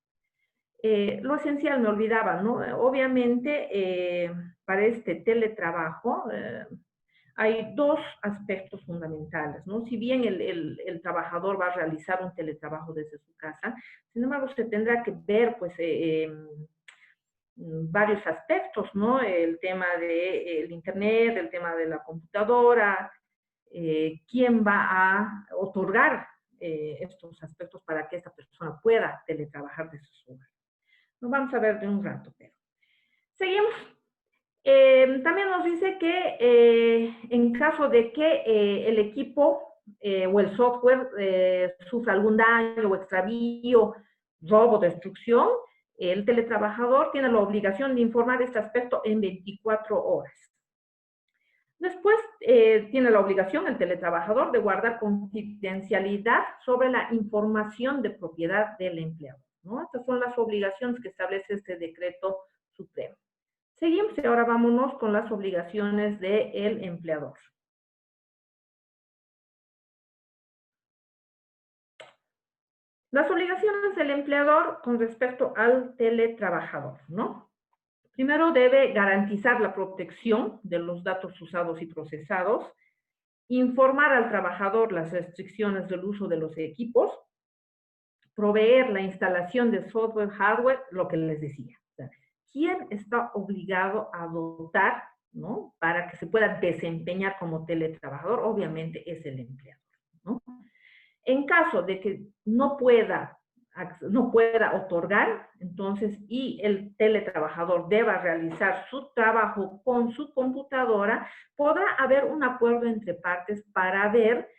Lo esencial, me olvidaba, ¿no? Obviamente, para este teletrabajo hay dos aspectos fundamentales, ¿no? Si bien el trabajador va a realizar un teletrabajo desde su casa, sin embargo, se tendrá que ver, pues, varios aspectos, ¿no? El tema del internet, el tema de la computadora, quién va a otorgar estos aspectos para que esta persona pueda teletrabajar desde su hogar. Lo vamos a ver de un rato, pero seguimos. También nos dice que en caso de que el equipo o el software sufra algún daño o extravío, robo, destrucción, el teletrabajador tiene la obligación de informar este aspecto en 24 horas. Después tiene la obligación el teletrabajador de guardar confidencialidad sobre la información de propiedad del empleado, ¿no? Estas son las obligaciones que establece este decreto supremo. Seguimos y ahora vámonos con las obligaciones del empleador. Las obligaciones del empleador con respecto al teletrabajador, ¿no? Primero debe garantizar la protección de los datos usados y procesados, informar al trabajador las restricciones del uso de los equipos, proveer la instalación de software, hardware, lo que les decía. O sea, ¿quién está obligado a dotar, ¿no?, para que se pueda desempeñar como teletrabajador? Obviamente es el empleador, ¿no? En caso de que no pueda otorgar, entonces, y el teletrabajador deba realizar su trabajo con su computadora, podrá haber un acuerdo entre partes para ver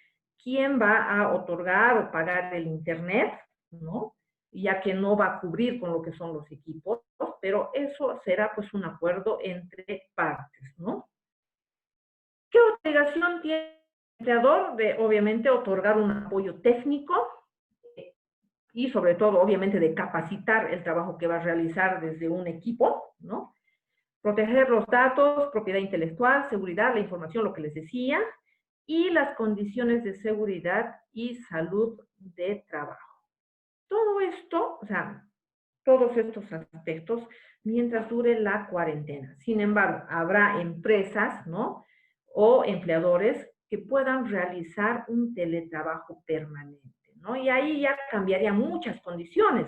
quién va a otorgar o pagar el internet, ¿no? Ya que no va a cubrir con lo que son los equipos, ¿no? Pero eso será pues un acuerdo entre partes, ¿no? ¿Qué obligación tiene el empleador? De, obviamente, otorgar un apoyo técnico y sobre todo, obviamente, de capacitar el trabajo que va a realizar desde un equipo, ¿no? Proteger los datos, propiedad intelectual, seguridad, la información, lo que les decía, y las condiciones de seguridad y salud de trabajo. Todo esto, o sea, todos estos aspectos mientras dure la cuarentena. Sin embargo, habrá empresas, ¿no?, o empleadores que puedan realizar un teletrabajo permanente, ¿no? Y ahí ya cambiarían muchas condiciones.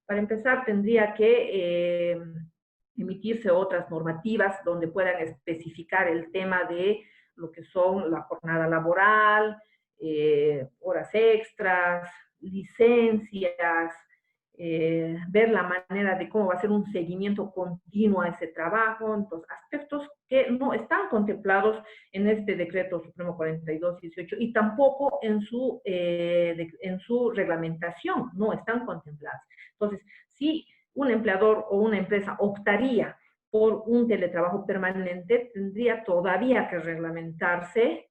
Para empezar, tendría que emitirse otras normativas donde puedan especificar el tema de lo que son la jornada laboral, horas extras, licencias, ver la manera de cómo va a ser un seguimiento continuo a ese trabajo, entonces aspectos que no están contemplados en este decreto supremo 4218 y tampoco en su reglamentación, no están contemplados. Entonces, si un empleador o una empresa optaría por un teletrabajo permanente, tendría todavía que reglamentarse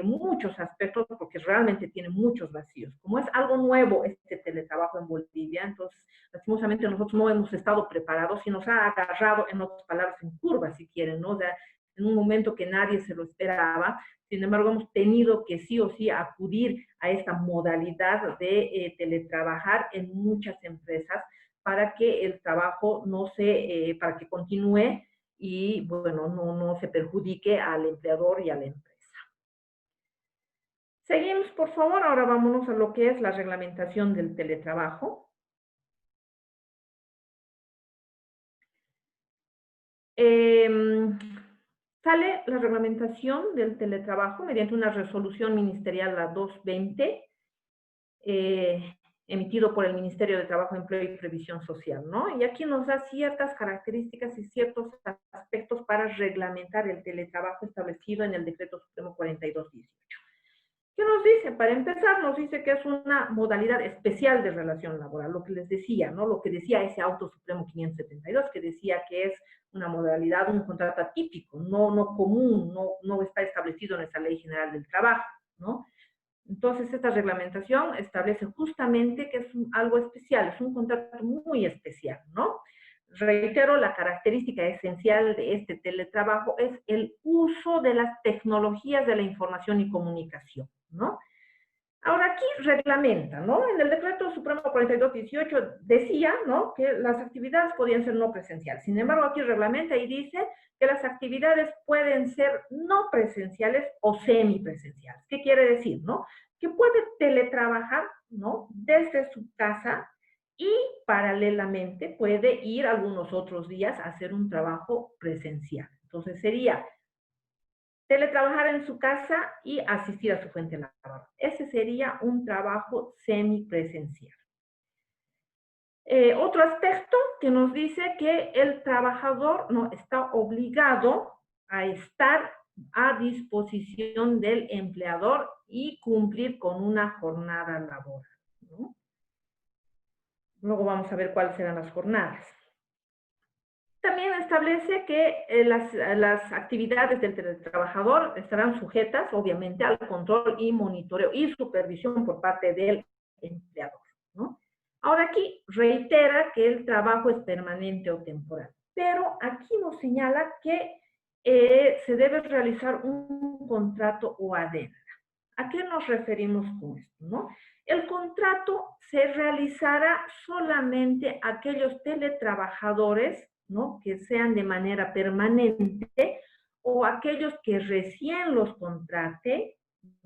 muchos aspectos porque realmente tiene muchos vacíos. Como es algo nuevo este teletrabajo en Bolivia, entonces lastimosamente nosotros no hemos estado preparados y nos ha agarrado, en otras palabras, en curva, si quieren, ¿no? O sea, en un momento que nadie se lo esperaba. Sin embargo, hemos tenido que sí o sí acudir a esta modalidad de teletrabajar en muchas empresas para que el trabajo para que continúe y, bueno, no se perjudique al empleador y a la empresa. Seguimos, por favor. Ahora vámonos a lo que es la reglamentación del teletrabajo. Sale la reglamentación del teletrabajo mediante una resolución ministerial, la 220, emitido por el Ministerio de Trabajo, Empleo y Previsión Social, ¿no? Y aquí nos da ciertas características y ciertos aspectos para reglamentar el teletrabajo establecido en el Decreto Supremo 4218. ¿Qué nos dice? Para empezar, nos dice que es una modalidad especial de relación laboral, lo que les decía, ¿no? Lo que decía ese auto supremo 572, que decía que es una modalidad, un contrato atípico, no común, no está establecido en esta Ley General del Trabajo, ¿no? Entonces, esta reglamentación establece justamente que es algo especial, es un contrato muy especial, ¿no? Reitero, la característica esencial de este teletrabajo es el uso de las tecnologías de la información y comunicación, ¿no? Ahora aquí reglamenta, ¿no? En el decreto supremo 4218 decía, ¿no?, que las actividades podían ser no presenciales. Sin embargo, aquí reglamenta y dice que las actividades pueden ser no presenciales o semipresenciales. ¿Qué quiere decir, no? Que puede teletrabajar, ¿no?, desde su casa y paralelamente puede ir algunos otros días a hacer un trabajo presencial. Entonces sería teletrabajar en su casa y asistir a su fuente laboral. Ese sería un trabajo semipresencial. Otro aspecto que nos dice que el trabajador no está obligado a estar a disposición del empleador y cumplir con una jornada laboral, ¿no? Luego vamos a ver cuáles serán las jornadas. También establece que las actividades del teletrabajador estarán sujetas, obviamente, al control y monitoreo y supervisión por parte del empleador, ¿no? Ahora aquí reitera que el trabajo es permanente o temporal, pero aquí nos señala que se debe realizar un contrato o adenda. ¿A qué nos referimos con esto, no? El contrato se realizará solamente a aquellos teletrabajadores, ¿no?, que sean de manera permanente o aquellos que recién los contrate,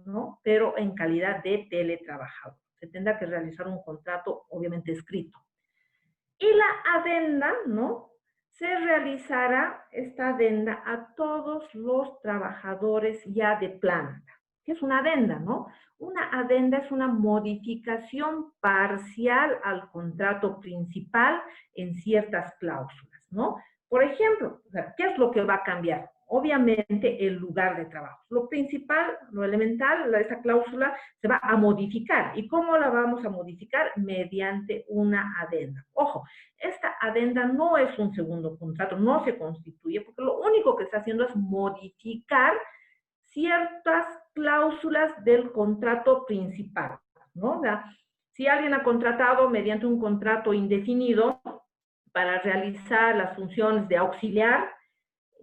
¿no?, pero en calidad de teletrabajador. Se tendrá que realizar un contrato, obviamente, escrito. Y la adenda, ¿no?, se realizará esta adenda a todos los trabajadores ya de planta. ¿Qué es una adenda, no? Una adenda es una modificación parcial al contrato principal en ciertas cláusulas, ¿no? Por ejemplo, ¿qué es lo que va a cambiar? Obviamente el lugar de trabajo. Lo principal, lo elemental, esta cláusula se va a modificar. ¿Y cómo la vamos a modificar? Mediante una adenda. Ojo, esta adenda no es un segundo contrato, no se constituye, porque lo único que está haciendo es modificar ciertas cláusulas del contrato principal, ¿no? O sea, si alguien ha contratado mediante un contrato indefinido para realizar las funciones de auxiliar,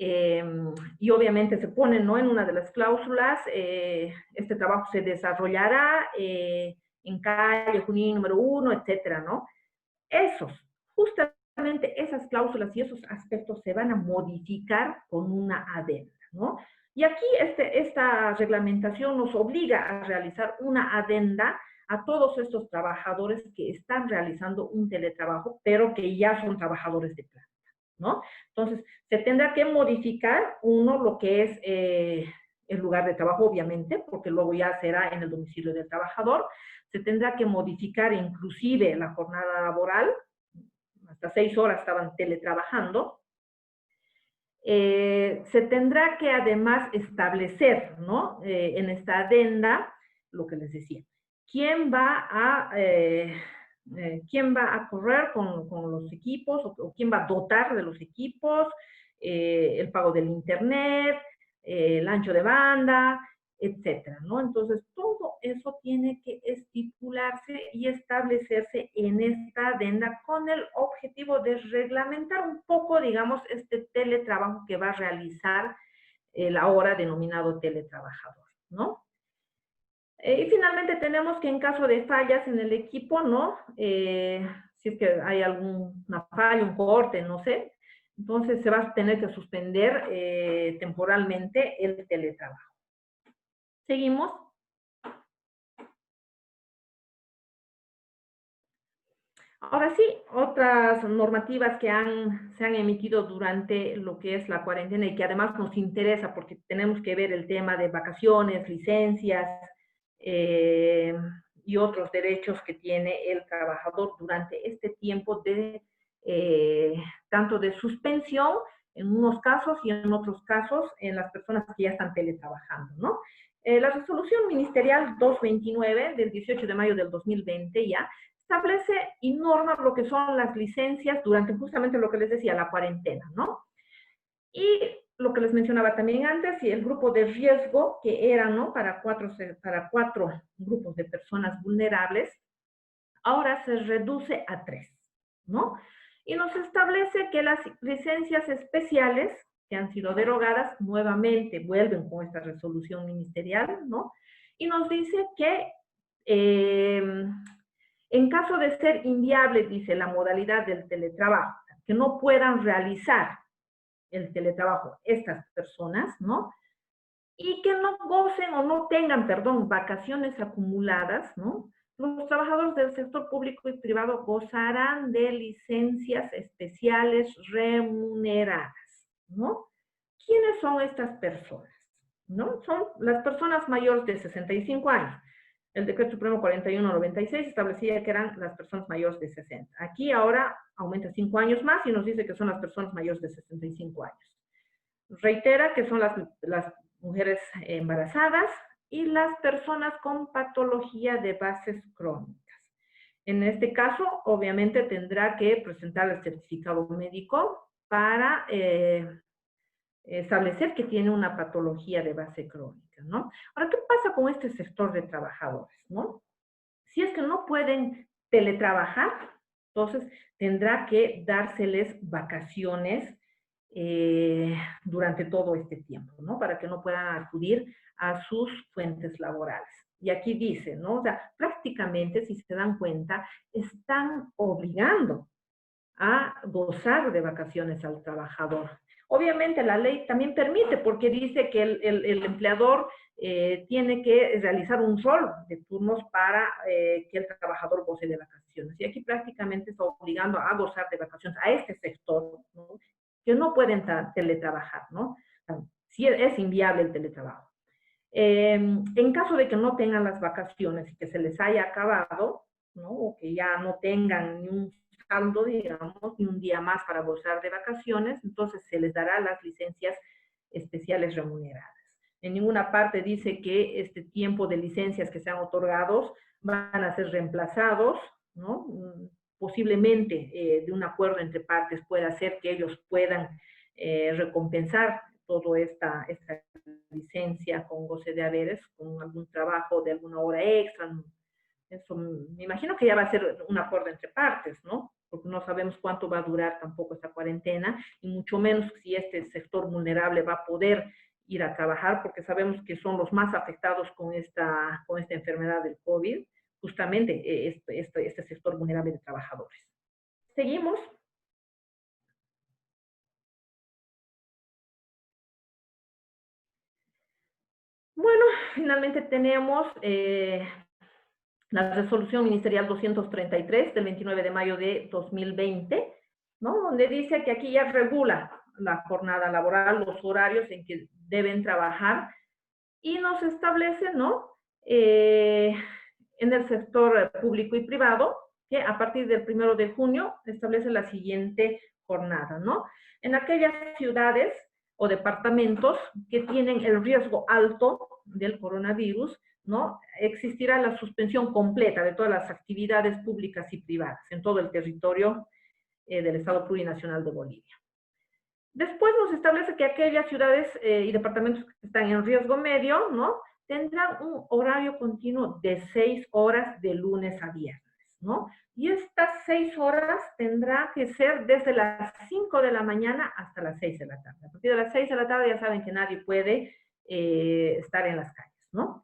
y obviamente se pone, ¿no?, en una de las cláusulas, este trabajo se desarrollará en calle Junín número 1, etcétera, ¿no? Justamente esas cláusulas y esos aspectos se van a modificar con una adenda, ¿no? Y aquí esta reglamentación nos obliga a realizar una adenda a todos estos trabajadores que están realizando un teletrabajo, pero que ya son trabajadores de planta, ¿no? Entonces, se tendrá que modificar, uno, lo que es el lugar de trabajo, obviamente, porque luego ya será en el domicilio del trabajador. Se tendrá que modificar inclusive la jornada laboral, hasta 6 horas estaban teletrabajando. Se tendrá que además establecer, ¿no?, en esta adenda, lo que les decía, quién va a correr con los equipos o quién va a dotar de los equipos, el pago del internet, el ancho de banda, etcétera, ¿no? Entonces, todo eso tiene que estipularse y establecerse en esta adenda con el objetivo de reglamentar un poco, digamos, este teletrabajo que va a realizar el ahora denominado teletrabajador, ¿no? Y finalmente tenemos que en caso de fallas en el equipo, ¿no? Si es que hay alguna falla, un corte, no sé, entonces se va a tener que suspender temporalmente el teletrabajo. Seguimos. Ahora sí, otras normativas que se han emitido durante lo que es la cuarentena y que además nos interesa porque tenemos que ver el tema de vacaciones, licencias y otros derechos que tiene el trabajador durante este tiempo de tanto de suspensión en unos casos y en otros casos en las personas que ya están teletrabajando, ¿no? La resolución ministerial 229 del 18 de mayo del 2020 ya establece y norma lo que son las licencias durante justamente lo que les decía, la cuarentena, ¿no? Y lo que les mencionaba también antes, y el grupo de riesgo, que era, ¿no?, para cuatro grupos de personas vulnerables, ahora se reduce a 3, ¿no? Y nos establece que las licencias especiales que han sido derogadas nuevamente vuelven con esta resolución ministerial, ¿no? Y nos dice que en caso de ser inviable, dice, la modalidad del teletrabajo, que no puedan realizar el teletrabajo estas personas, ¿no? Y que no gocen o no tengan, perdón, vacaciones acumuladas, ¿no? Los trabajadores del sector público y privado gozarán de licencias especiales remuneradas, ¿no? ¿Quiénes son estas personas? ¿No? Son las personas mayores de 65 años. El Decreto Supremo 4196 establecía que eran las personas mayores de 60. Aquí ahora aumenta 5 años más y nos dice que son las personas mayores de 65 años. Reitera que son las mujeres embarazadas y las personas con patología de bases crónicas. En este caso, obviamente, tendrá que presentar el certificado médico para establecer que tiene una patología de base crónica, ¿no? Ahora, ¿qué pasa con este sector de trabajadores, no? Si es que no pueden teletrabajar, entonces tendrá que dárseles vacaciones durante todo este tiempo, ¿no? Para que no puedan acudir a sus fuentes laborales. Y aquí dice, ¿no? O sea, prácticamente, si se dan cuenta, están obligando a gozar de vacaciones al trabajador. Obviamente la ley también permite, porque dice que el empleador tiene que realizar un rol de turnos para que el trabajador goce de vacaciones. Y aquí prácticamente está obligando a gozar de vacaciones a este sector, ¿no? Que no pueden teletrabajar, ¿no? Sí es inviable el teletrabajo. En caso de que no tengan las vacaciones y que se les haya acabado, ¿no? O que ya no tengan ni un saldo, digamos, ni un día más para gozar de vacaciones, entonces se les dará las licencias especiales remuneradas. En ninguna parte dice que este tiempo de licencias que sean otorgados van a ser reemplazados, ¿no? Posiblemente de un acuerdo entre partes pueda hacer que ellos puedan recompensar toda esta licencia con goce de haberes, con algún trabajo de alguna hora extra. Eso me imagino que ya va a ser un acuerdo entre partes, ¿no? Porque no sabemos cuánto va a durar tampoco esta cuarentena, y mucho menos si este sector vulnerable va a poder ir a trabajar, porque sabemos que son los más afectados con esta enfermedad del COVID, justamente este sector vulnerable de trabajadores. Seguimos. Bueno, finalmente tenemos la resolución ministerial 233 del 29 de mayo de 2020, ¿no? Donde dice que aquí ya regula la jornada laboral, los horarios en que deben trabajar, y nos establece, ¿no? En el sector público y privado, que a partir del 1 de junio establece la siguiente jornada, ¿no? En aquellas ciudades o departamentos que tienen el riesgo alto del coronavirus, ¿no? Existirá la suspensión completa de todas las actividades públicas y privadas en todo el territorio del Estado Plurinacional de Bolivia. Después nos establece que aquellas ciudades y departamentos que están en riesgo medio, ¿no? Tendrán un horario continuo de 6 horas de lunes a viernes, ¿no? Y estas 6 horas tendrá que ser desde las 5 de la mañana hasta las 6 de la tarde. A partir de las 6 de la tarde ya saben que nadie puede estar en las calles, ¿no?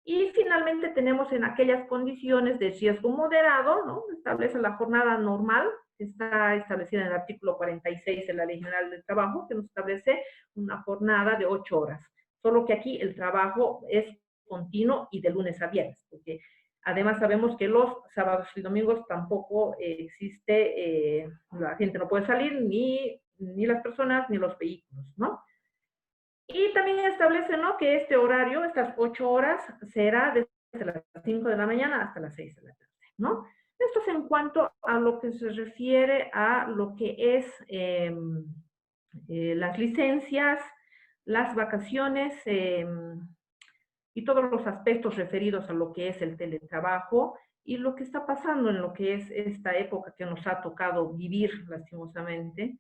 Y finalmente tenemos en aquellas condiciones de riesgo moderado, ¿no? Establece la jornada normal, que está establecida en el artículo 46 de la Ley General del Trabajo, que nos establece una jornada de 8 horas. Solo que aquí el trabajo es continuo y de lunes a viernes, porque además sabemos que los sábados y domingos tampoco existe, la gente no puede salir, ni las personas, ni los vehículos, ¿no? Y también establece, ¿no?, que este horario, estas 8 horas, será desde las 5 de la mañana hasta las 6 de la tarde, ¿no? Esto es en cuanto a lo que se refiere a lo que es las licencias, las vacaciones y todos los aspectos referidos a lo que es el teletrabajo y lo que está pasando en lo que es esta época que nos ha tocado vivir lastimosamente,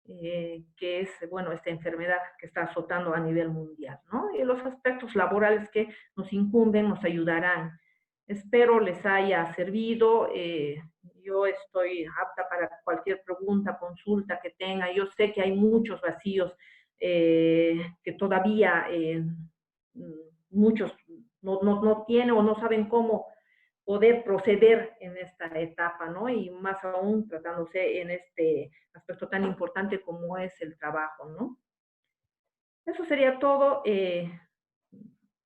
que es, bueno, esta enfermedad que está azotando a nivel mundial, ¿no? Y los aspectos laborales que nos incumben nos ayudarán. Espero les haya servido. Yo estoy apta para cualquier pregunta, consulta que tenga. Yo sé que hay muchos vacíos que todavía muchos no tienen o no saben cómo poder proceder en esta etapa, ¿no? Y más aún tratándose en este aspecto tan importante como es el trabajo, ¿no? Eso sería todo.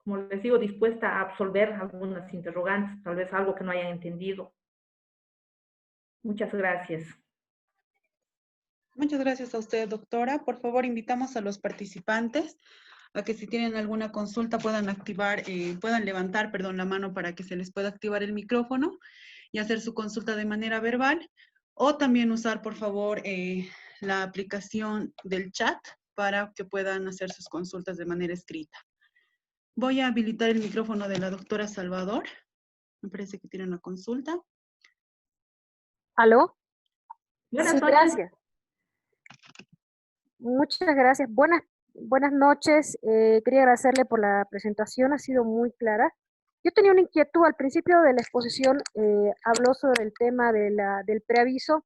Como les digo, dispuesta a absolver algunas interrogantes, tal vez algo que no hayan entendido. Muchas gracias. Muchas gracias a usted, doctora. Por favor, invitamos a los participantes a que si tienen alguna consulta puedan levantar, la mano para que se les pueda activar el micrófono y hacer su consulta de manera verbal, o también usar, por favor, la aplicación del chat para que puedan hacer sus consultas de manera escrita. Voy a habilitar el micrófono de la doctora Salvador. Me parece que tiene una consulta. ¿Aló? Buenas noches. Gracias. Muchas gracias. Buenas noches. Quería agradecerle por la presentación, ha sido muy clara. Yo tenía una inquietud al principio de la exposición, habló sobre el tema del preaviso.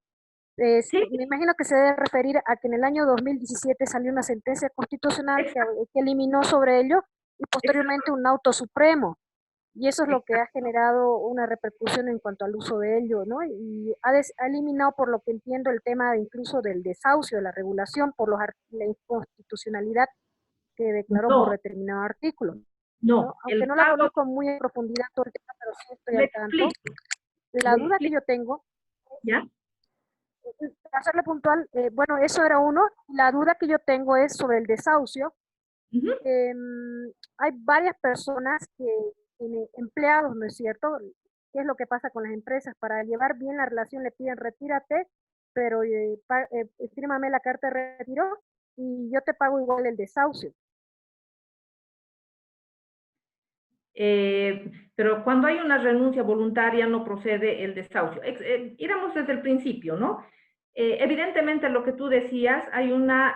Sí. Me imagino que se debe referir a que en el año 2017 salió una sentencia constitucional que eliminó sobre ello y posteriormente un auto supremo. Y eso es lo que ha generado una repercusión en cuanto al uso de ello, ¿no? Y ha eliminado, por lo que entiendo, el tema incluso del desahucio, de la regulación, por la inconstitucionalidad que declaró por No, determinado artículo, ¿no? no, Aunque el no la pago, conozco muy en profundidad todo el tema, pero sí estoy le al tanto. explico, La le duda que explico, yo tengo, ¿ya? para hacerle puntual, bueno, eso era uno. La duda que yo tengo es sobre el desahucio. Ujú. Hay varias personas que tienen empleados, ¿no es cierto? ¿Qué es lo que pasa con las empresas? Para llevar bien la relación le piden retírate, pero fírmame la carta de retiro y yo te pago igual el desahucio. Pero cuando hay una renuncia voluntaria no procede el desahucio. Iremos desde el principio, ¿no? Evidentemente lo que tú decías, hay una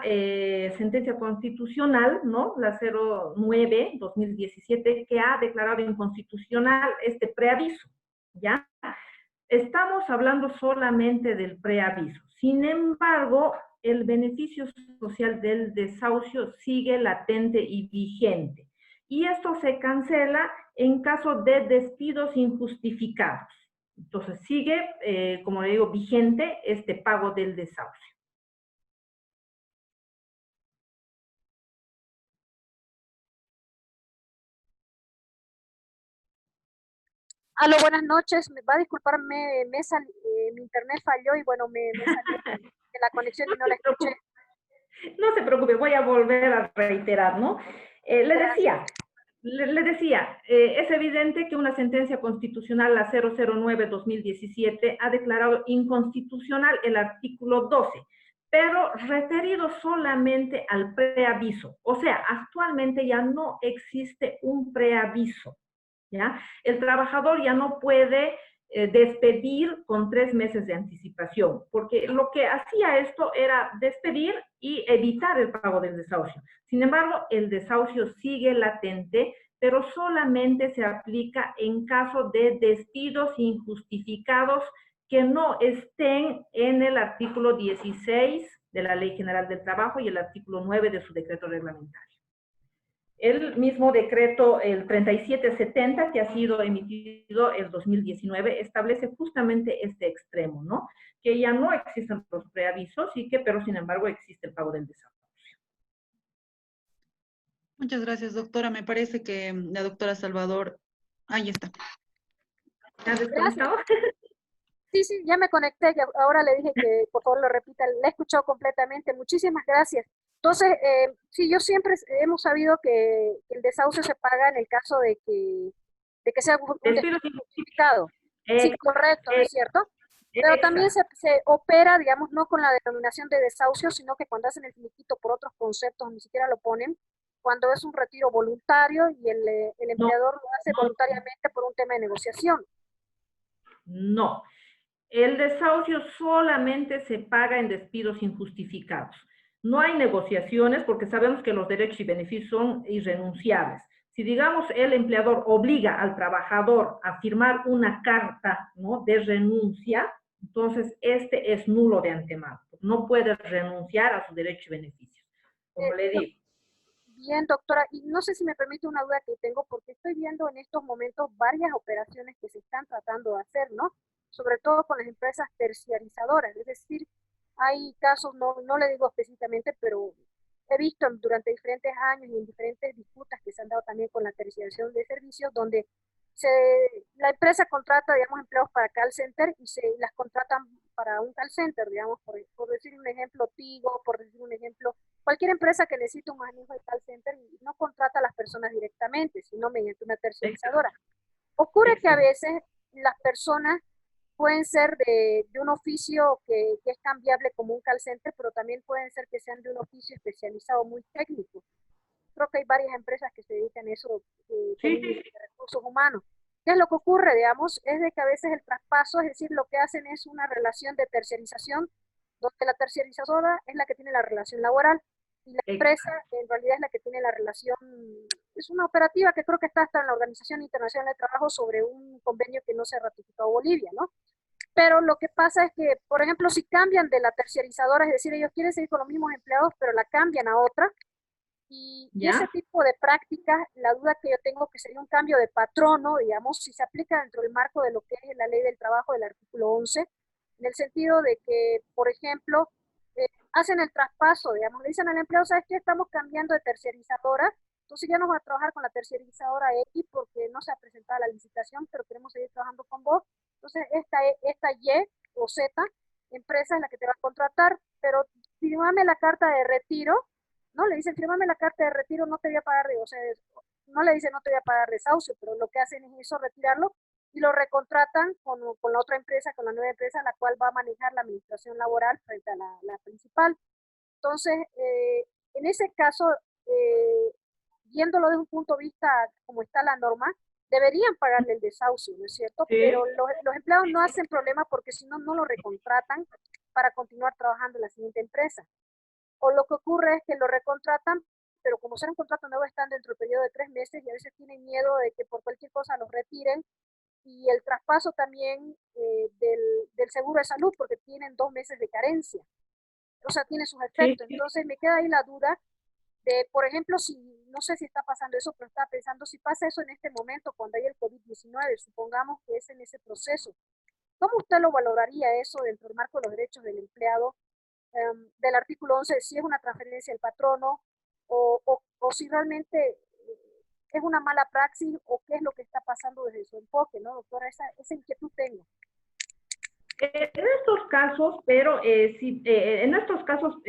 sentencia constitucional, ¿no? La 09/2017, que ha declarado inconstitucional este preaviso, ¿ya? Estamos hablando solamente del preaviso. Sin embargo, el beneficio social del desahucio sigue latente y vigente. Y esto se cancela en caso de despidos injustificados. Entonces sigue, como le digo, vigente este pago del desahucio. Aló, buenas noches. Me va a disculpar, mi internet falló y bueno, me salió de la conexión y no la escuché. No se preocupe, voy a volver a reiterar, ¿no? Le Gracias. decía, le decía, es evidente que una sentencia constitucional, la 009/2017, ha declarado inconstitucional el artículo 12, pero referido solamente al preaviso. O sea, actualmente ya no existe un preaviso, ¿ya? El trabajador ya no puede despedir con 3 meses de anticipación, porque lo que hacía esto era despedir y evitar el pago del desahucio. Sin embargo, el desahucio sigue latente, pero solamente se aplica en caso de despidos injustificados que no estén en el artículo 16 de la Ley General del Trabajo y el artículo 9 de su decreto reglamentario. El mismo decreto, el 3770, que ha sido emitido el 2019, establece justamente este extremo, ¿no? Que ya no existen los preavisos y que, pero sin embargo, existe el pago del desahucio. Muchas gracias, doctora. Me parece que la doctora Salvador, ahí está. ¿Me has Gracias. desconectado? Sí, sí, ya me conecté, ya ahora le dije que por favor lo repita, la he escuchado completamente, muchísimas gracias. Entonces, sí, yo siempre hemos sabido que el desahucio se paga en el caso de que sea un Despido despido justificado. Sí, eh, correcto, ¿no eh, es cierto? Pero también exacto. se opera, digamos, no con la denominación de desahucio, sino que cuando hacen el finiquito por otros conceptos, ni siquiera lo ponen, cuando es un retiro voluntario y el No, empleador lo hace no, voluntariamente por un tema de negociación. no. El desahucio solamente se paga en despidos injustificados. No hay negociaciones porque sabemos que los derechos y beneficios son irrenunciables. Si, digamos, el empleador obliga al trabajador a firmar una carta, ¿no?, de renuncia, entonces este es nulo de antemano. No puede renunciar a sus derechos y beneficios. Como le digo, Bien, doctora, y no sé si me permite una duda que tengo, porque estoy viendo en estos momentos varias operaciones que se están tratando de hacer, ¿no? Sobre todo con las empresas terciarizadoras, es decir, hay casos, no le digo específicamente, pero he visto durante diferentes años y en diferentes disputas que se han dado también con la terciarización de servicios, donde se, la empresa contrata, digamos, empleados para call center y se las contratan para un call center, digamos, por decir un ejemplo, Tigo, por decir un ejemplo, cualquier empresa que necesite un manejo de call center y no contrata a las personas directamente, sino mediante una terciarizadora. Ocurre que a exacto. veces las personas pueden ser de un oficio que es cambiable como un call center, pero también pueden ser que sean de un oficio especializado muy técnico. Creo que hay varias empresas que se dedican a eso Sí, de sí, sí. recursos humanos. ¿Qué es lo que ocurre? Digamos, es de que a veces el traspaso, es decir, lo que hacen es una relación de terciarización, donde la terciarizadora es la que tiene la relación laboral y la empresa Exacto. en realidad es la que tiene la relación, es una operativa que creo que está hasta en la Organización Internacional de Trabajo sobre un convenio que no se ha ratificado Bolivia, ¿no? Pero lo que pasa es que, por ejemplo, si cambian de la terciarizadora, es decir, ellos quieren seguir con los mismos empleados, pero la cambian a otra, Y ese ¿Ya? tipo de prácticas, la duda que yo tengo que sería un cambio de patrono, digamos, si se aplica dentro del marco de lo que es la ley del trabajo del artículo 11, en el sentido de que, por ejemplo, hacen el traspaso, digamos, le dicen al empleado, ¿sabes qué? Estamos cambiando de tercerizadora, entonces ya no va a trabajar con la tercerizadora X porque no se ha presentado la licitación, pero queremos seguir trabajando con vos. Entonces, esta Y o Z empresa es la que te va a contratar, pero firmame la carta de retiro, ¿no? Le dicen, fírmame la carta de retiro, no te voy a pagar, o sea, no le dicen no te voy a pagar desahucio, pero lo que hacen es eso, retirarlo, y lo recontratan con la otra empresa, con la nueva empresa, la cual va a manejar la administración laboral frente a la principal. Entonces, en ese caso, eh, viéndolo desde un punto de vista como está la norma, deberían pagarle el desahucio, ¿no es cierto? Pero Sí. los empleados no hacen problema porque si no, no lo recontratan para continuar trabajando en la siguiente empresa. O lo que ocurre es que lo recontratan, pero como será un contrato nuevo, están dentro del periodo de 3 meses y a veces tienen miedo de que por cualquier cosa los retiren. Y el traspaso también del seguro de salud, porque tienen 2 meses de carencia. O sea, tiene sus Sí, efectos. Entonces me queda ahí la duda de, por ejemplo, si, no sé si está pasando eso, pero estaba pensando, si pasa eso en este momento, cuando hay el COVID-19, supongamos que es en ese proceso, ¿cómo usted lo valoraría eso dentro del marco de los derechos del empleado, del artículo 11, si es una transferencia del patrono o si realmente es una mala praxis o qué es lo que está pasando desde su enfoque, ¿no, doctora? Esa inquietud tengo. En estos casos, pero sí, en estos casos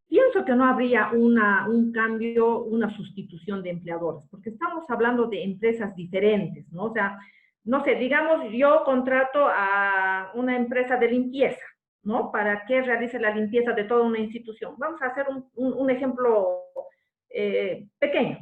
pienso que no habría un cambio, una sustitución de empleadores, porque estamos hablando de empresas diferentes, ¿no? O sea, no sé, digamos, yo contrato a una empresa de limpieza, ¿no? Para que realice la limpieza de toda una institución. Vamos a hacer un ejemplo pequeño.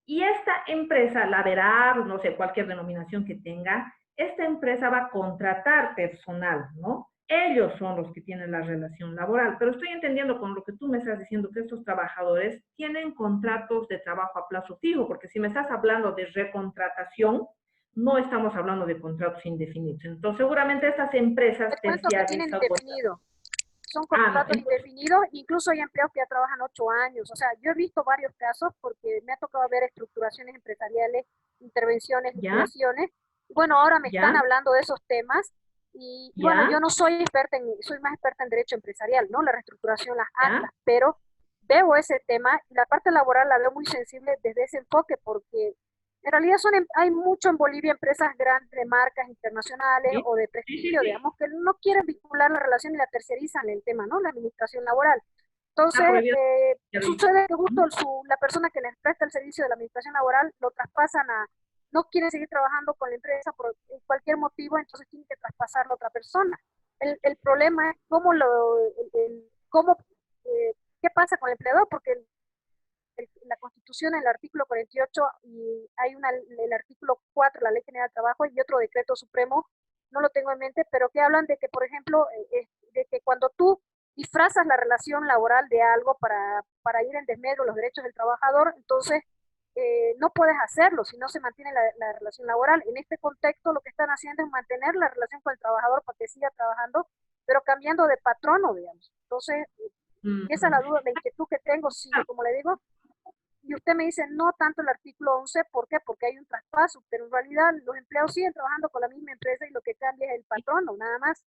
Y esta empresa, la verá, no sé, cualquier denominación que tenga, esta empresa va a contratar personal, ¿no? Ellos son los que tienen la relación laboral, pero estoy entendiendo con lo que tú me estás diciendo que estos trabajadores tienen contratos de trabajo a plazo fijo, porque si me estás hablando de recontratación, no estamos hablando de contratos indefinidos. Entonces, seguramente estas empresas Te cuento que tienen terciarizadoras. indefinido, son Ah, no, contratos entonces, indefinidos, incluso hay empleados que ya trabajan 8 años. O sea, yo he visto varios casos porque me ha tocado ver estructuraciones empresariales, intervenciones, ya, liquidaciones. Y bueno, ahora me están ya, hablando de esos temas. Y bueno, yo ya, no soy experta soy más experta en derecho empresarial, ¿no? La reestructuración, las ya, actas, pero veo ese tema y la parte laboral la veo muy sensible desde ese enfoque porque en realidad hay mucho en Bolivia empresas grandes de marcas internacionales sí, o de sí, sí, prestigio, sí. digamos, que no quieren vincular la relación y la tercerizan el tema, ¿no? La administración laboral. Está Entonces, prohibido. sucede que justo la persona que les presta el servicio de la administración laboral lo traspasan no quieren seguir trabajando con la empresa por cualquier motivo, entonces tienen que traspasarlo a otra persona. El problema es cómo, qué pasa con el empleador, porque la Constitución, el artículo 48, y hay el artículo 4, la Ley General del Trabajo, y otro decreto supremo, no lo tengo en mente, pero que hablan de que, por ejemplo, de que cuando tú disfrazas la relación laboral de algo para ir en desmedro los derechos del trabajador, entonces no puedes hacerlo si no se mantiene la relación laboral. En este contexto, lo que están haciendo es mantener la relación con el trabajador para que siga trabajando, pero cambiando de patrono, digamos. Entonces, esa es la duda, la inquietud que tengo, sí, como le digo, y usted me dice, no tanto el artículo 11, ¿por qué? Porque hay un traspaso, pero en realidad los empleados siguen trabajando con la misma empresa y lo que cambia es el patrono, nada más,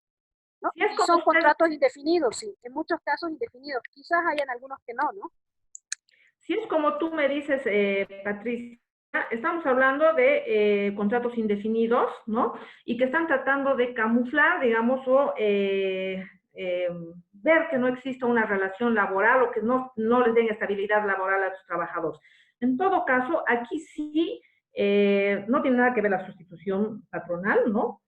¿no? Si es Y como son ustedes, contratos indefinidos, sí, en muchos casos indefinidos, quizás hayan algunos que no, ¿no? si es como tú me dices, Patricia, estamos hablando de contratos indefinidos, ¿no? Y que están tratando de camuflar, digamos, o ver que no exista una relación laboral o que no les den estabilidad laboral a sus trabajadores. En todo caso, aquí sí no tiene nada que ver la sustitución patronal, ¿no?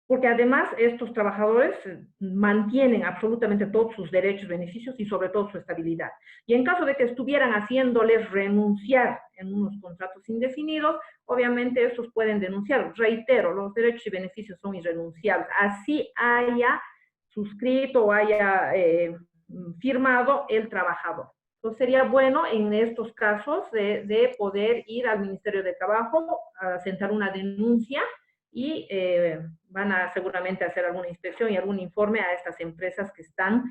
Porque además estos trabajadores mantienen absolutamente todos sus derechos, beneficios y sobre todo su estabilidad. Y en caso de que estuvieran haciéndoles renunciar en unos contratos indefinidos, obviamente estos pueden denunciar. Reitero, los derechos y beneficios son irrenunciables. Así haya suscrito o haya firmado el trabajador. Entonces sería bueno en estos casos de poder ir al Ministerio de Trabajo a sentar una denuncia y van a seguramente hacer alguna inspección y algún informe a estas empresas que están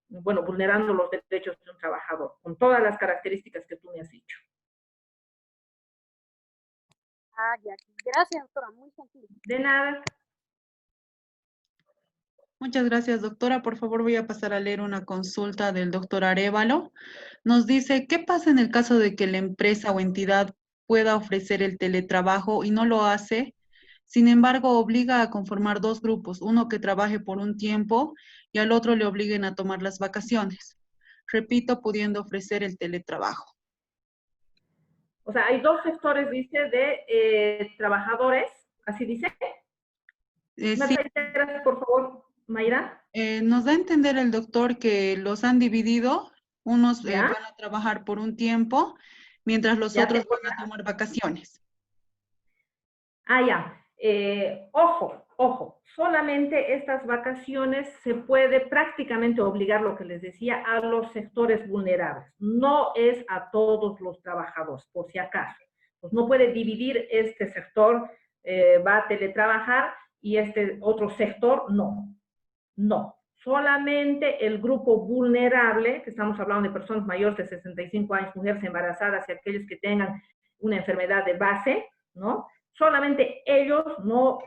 bueno, vulnerando los derechos de un trabajador, con todas las características que tú me has dicho. Ah, ya. Gracias, doctora, muy gentil. De nada. Muchas gracias, doctora. Por favor, voy a pasar a leer una consulta del doctor Arévalo. Nos dice, ¿qué pasa en el caso de que la empresa o entidad pueda ofrecer el teletrabajo y no lo hace? Sin embargo, obliga a conformar dos grupos, uno que trabaje por un tiempo y al otro le obliguen a tomar las vacaciones. Repito, pudiendo ofrecer el teletrabajo. O sea, hay dos sectores, dice, de trabajadores, así dice. ¿Me Sí, reiteras, por favor, Mayra? nos da a entender el doctor que los han dividido, unos ¿Ya? van a trabajar por un tiempo, mientras los Ya te otros van a tomar vacaciones. Ah, ya. Ojo, solamente estas vacaciones se puede prácticamente obligar, lo que les decía, a los sectores vulnerables. No es a todos los trabajadores, por si acaso. Pues no puede dividir este sector, va a teletrabajar y este otro sector no. No. Solamente el grupo vulnerable, que estamos hablando de personas mayores de 65 años, mujeres embarazadas y aquellos que tengan una enfermedad de base, ¿no? Solamente ellos no,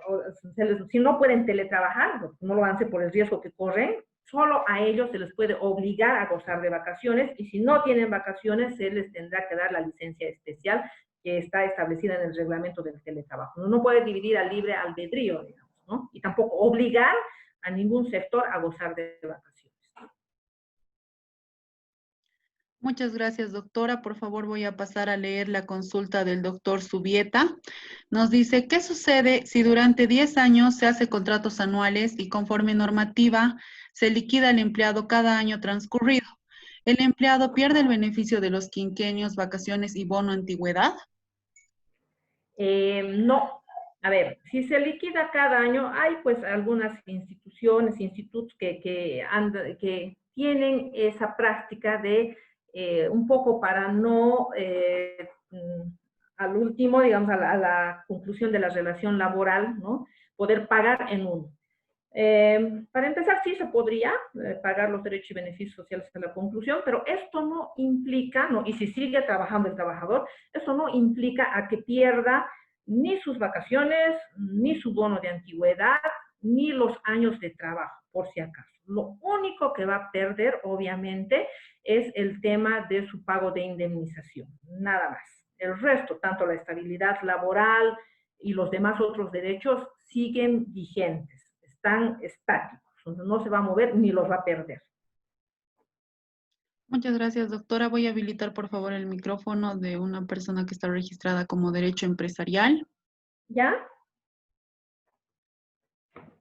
si no pueden teletrabajar, no lo hacen por el riesgo que corren, solo a ellos se les puede obligar a gozar de vacaciones y si no tienen vacaciones se les tendrá que dar la licencia especial que está establecida en el reglamento del teletrabajo. No puede dividir al libre albedrío, digamos, ¿no? Y tampoco obligar a ningún sector a gozar de vacaciones. Muchas gracias, doctora. Por favor, voy a pasar a leer la consulta del doctor Subieta. Nos dice, ¿qué sucede si durante 10 años se hace contratos anuales y conforme normativa se liquida al empleado cada año transcurrido? ¿El empleado pierde el beneficio de los quinquenios, vacaciones y bono antigüedad? No. A ver, si se liquida cada año, hay pues algunas instituciones, institutos que tienen esa práctica de un poco para no, al último, digamos, a la conclusión de la relación laboral, ¿no? Poder pagar en uno. Para empezar, sí se podría pagar los derechos y beneficios sociales a la conclusión, pero esto no implica, ¿no? Y si sigue trabajando el trabajador, esto no implica a que pierda ni sus vacaciones, ni su bono de antigüedad, ni los años de trabajo, por si acaso. Lo único que va a perder, obviamente, es el tema de su pago de indemnización, nada más. El resto, tanto la estabilidad laboral y los demás otros derechos, siguen vigentes, están estáticos, entonces no se va a mover ni los va a perder. Muchas gracias, doctora. Voy a habilitar, por favor, el micrófono de una persona que está registrada como derecho empresarial. ¿Ya?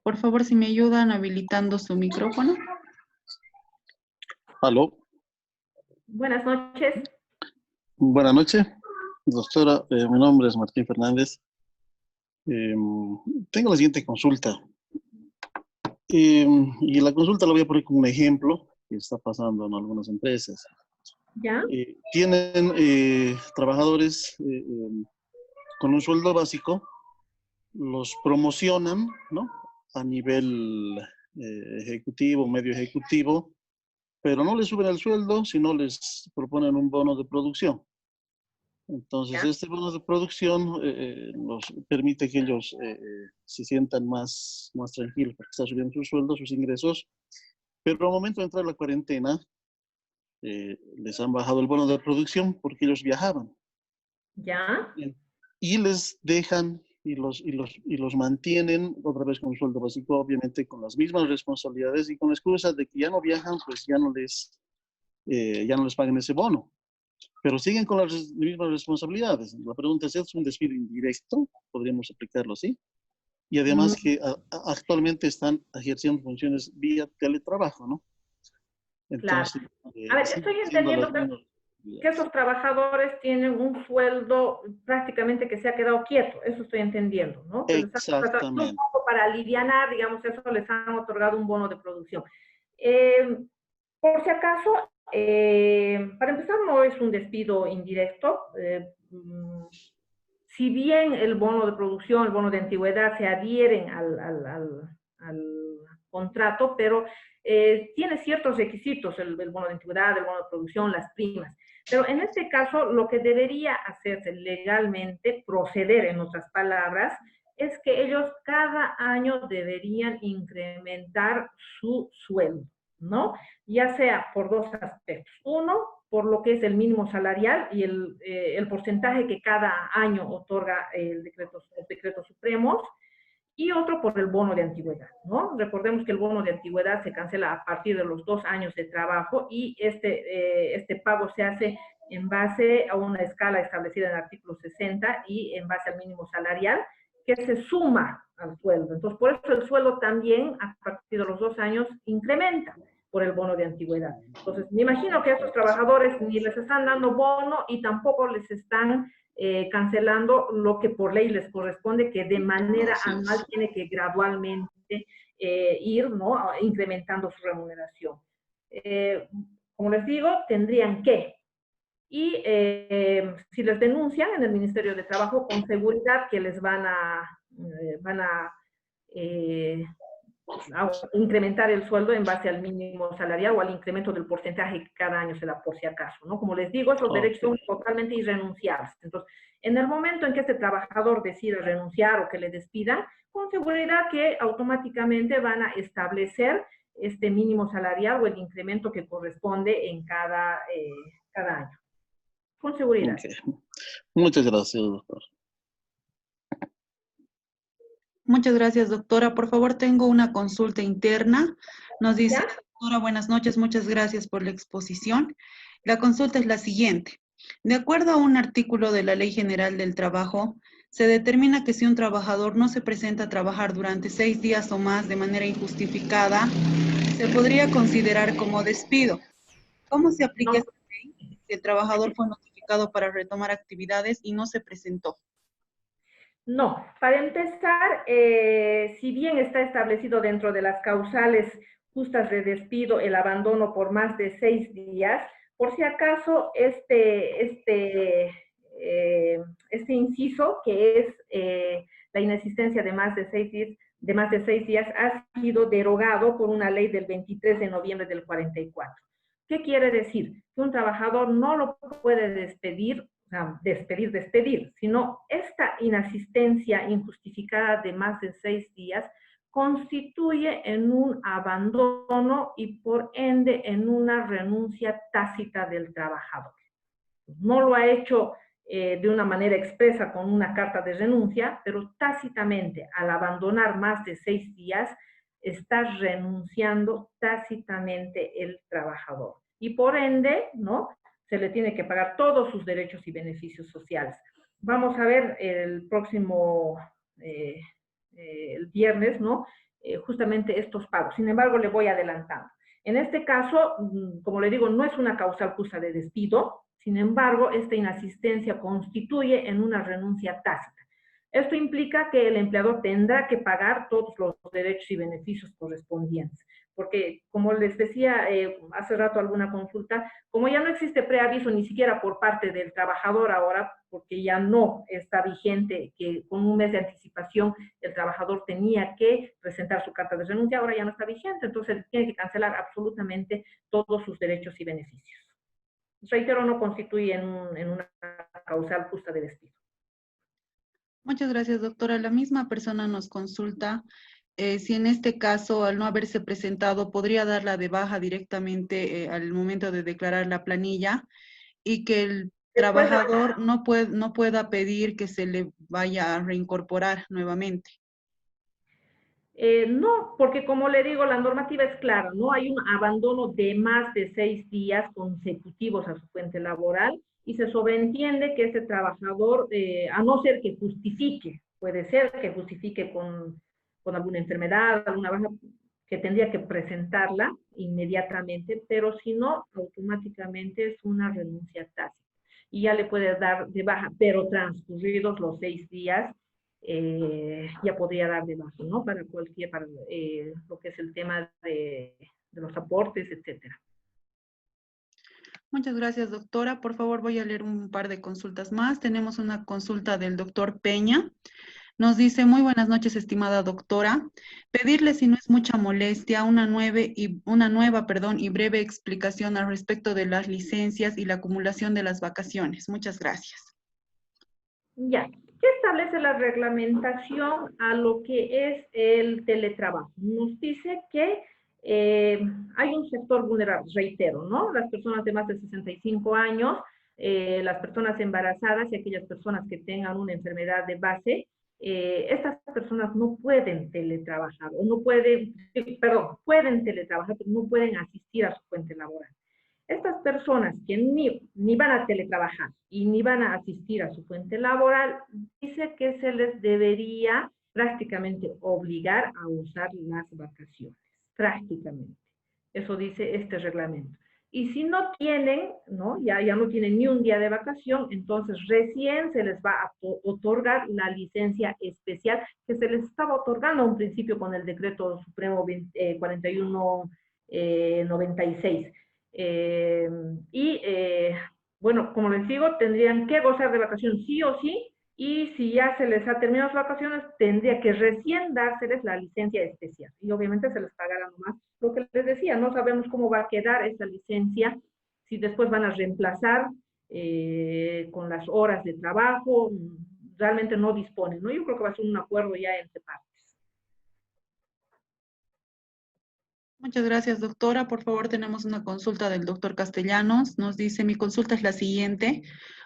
Por favor, si me ayudan habilitando su micrófono. Aló, Buenas noches. buenas noches, doctora. Mi nombre es Martín Fernández. Tengo la siguiente consulta. Y la consulta la voy a poner como un ejemplo que está pasando en algunas empresas. ¿Ya? Tienen trabajadores con un sueldo básico, los promocionan, ¿no? A nivel ejecutivo, medio ejecutivo, pero no les suben el sueldo, sino les proponen un bono de producción. Entonces, ¿Ya? este bono de producción nos permite que ellos se sientan más tranquilos porque está subiendo sus sueldos, sus ingresos, pero al momento de entrar a la cuarentena, les han bajado el bono de producción porque ellos viajaban. ¿Ya? Y les dejan y los mantienen otra vez con un sueldo básico, obviamente con las mismas responsabilidades y con la excusa de que ya no viajan, pues ya no les pagan ese bono. Pero siguen con las mismas responsabilidades. La pregunta ¿es un despido indirecto? Podríamos aplicarlo así. Y además que actualmente están ejerciendo funciones vía teletrabajo, ¿no? Claro. Entonces, A ver, siguen estoy siendo las entendiendo que mismas esos trabajadores tienen un sueldo prácticamente que se ha quedado quieto, eso estoy entendiendo, ¿no? Se les ha tratado un exactamente. poco para alivianar, digamos, eso les han otorgado un bono de producción. Por si acaso, para empezar, no es un despido indirecto. Si bien el bono de producción, el bono de antigüedad se adhieren contrato, pero tiene ciertos requisitos, el bono de antigüedad, el bono de producción, las primas. Pero en este caso, lo que debería hacerse legalmente, proceder en otras palabras, es que ellos cada año deberían incrementar su sueldo, ¿no? Ya sea por dos aspectos. Uno, por lo que es el mínimo salarial y el porcentaje que cada año otorga el decreto supremos, y otro por el bono de antigüedad, ¿no? Recordemos que el bono de antigüedad se cancela a partir de los 2 años de trabajo y este pago se hace en base a una escala establecida en el artículo 60 y en base al mínimo salarial, que se suma al sueldo. Entonces, por eso el sueldo también, a partir de los 2 años, incrementa por el bono de antigüedad. Entonces, me imagino que a estos trabajadores ni les están dando bono y tampoco les están cancelando lo que por ley les corresponde, que de manera anual tiene que gradualmente ir, ¿no?, incrementando su remuneración. Como les digo, tendrían que. Y si les denuncian en el Ministerio de Trabajo, con seguridad que les van a incrementar el sueldo en base al mínimo salarial o al incremento del porcentaje que cada año se da por si acaso, ¿no? Como les digo, esos derechos son totalmente irrenunciables. Entonces, en el momento en que este trabajador decide renunciar o que le despidan, con seguridad que automáticamente van a establecer este mínimo salarial o el incremento que corresponde en cada año. Con seguridad. Okay. Muchas gracias, doctor. Muchas gracias, doctora. Por favor, tengo una consulta interna. Nos dice, ¿Ya? doctora, buenas noches, muchas gracias por la exposición. La consulta es la siguiente. De acuerdo a un artículo de la Ley General del Trabajo, se determina que si un trabajador no se presenta a trabajar durante 6 días o más de manera injustificada, se podría considerar como despido. ¿Cómo se aplica esta ley si el trabajador fue notificado para retomar actividades y no se presentó? No, para empezar, si bien está establecido dentro de las causales justas de despido el abandono por más de 6 días, por si acaso este inciso, que es la inexistencia de más de 6 días, ha sido derogado por una ley del 23 de noviembre del 44. ¿Qué quiere decir? Que un trabajador no lo puede despedir, sino esta inasistencia injustificada de más de 6 días constituye en un abandono y por ende en una renuncia tácita del trabajador. No lo ha hecho de una manera expresa con una carta de renuncia, pero tácitamente al abandonar más de 6 días está renunciando tácitamente el trabajador. Y por ende, ¿no?, se le tiene que pagar todos sus derechos y beneficios sociales. Vamos a ver el próximo, el viernes, ¿no?, justamente estos pagos. Sin embargo, le voy adelantando. En este caso, como le digo, no es una causal justa de despido. Sin embargo, esta inasistencia constituye en una renuncia tácita. Esto implica que el empleador tendrá que pagar todos los derechos y beneficios correspondientes. Porque, como les decía hace rato alguna consulta, como ya no existe preaviso ni siquiera por parte del trabajador ahora, porque ya no está vigente que con un mes de anticipación el trabajador tenía que presentar su carta de renuncia, ahora ya no está vigente, entonces tiene que cancelar absolutamente todos sus derechos y beneficios. Reitero, no constituye en una causal justa de despido. Muchas gracias, doctora. La misma persona nos consulta si en este caso, al no haberse presentado, podría darla de baja directamente al momento de declarar la planilla y que el trabajador no pueda pedir que se le vaya a reincorporar nuevamente. No, porque como le digo, la normativa es clara, no hay un abandono de más de 6 días consecutivos a su fuente laboral y se sobreentiende que ese trabajador, a no ser que justifique, puede ser que justifique con alguna enfermedad, alguna baja, que tendría que presentarla inmediatamente, pero si no, automáticamente es una renuncia tácita. Y ya le puede dar de baja, pero transcurridos los 6 días, ya podría dar de baja, ¿no? Para lo que es el tema de los aportes, etcétera. Muchas gracias, doctora. Por favor, voy a leer un par de consultas más. Tenemos una consulta del doctor Peña. Nos dice, muy buenas noches, estimada doctora. Pedirle, si no es mucha molestia, una nueva, y breve explicación al respecto de las licencias y la acumulación de las vacaciones. Muchas gracias. Ya, ¿qué establece la reglamentación a lo que es el teletrabajo? Nos dice que hay un sector vulnerable, reitero, ¿no? Las personas de más de 65 años, las personas embarazadas y aquellas personas que tengan una enfermedad de base, estas personas no pueden teletrabajar, o no pueden, perdón, pueden teletrabajar, pero no pueden asistir a su fuente laboral. Estas personas que ni van a teletrabajar y ni van a asistir a su fuente laboral, dice que se les debería prácticamente obligar a usar las vacaciones, prácticamente. Eso dice este reglamento. Y si no tienen, ¿no? Ya no tienen ni un día de vacación, entonces recién se les va a otorgar la licencia especial que se les estaba otorgando a un principio con el decreto supremo 4196. Bueno, como les digo, tendrían que gozar de vacaciones sí o sí, y si ya se les ha terminado las vacaciones, tendría que recién dárseles la licencia especial. Y obviamente se les pagará nomás lo que les decía, no sabemos cómo va a quedar esa licencia, si después van a reemplazar con las horas de trabajo, realmente no disponen, ¿no? Yo creo que va a ser un acuerdo ya entre partes. Muchas gracias, doctora. Por favor, tenemos una consulta del doctor Castellanos. Nos dice, mi consulta es la siguiente.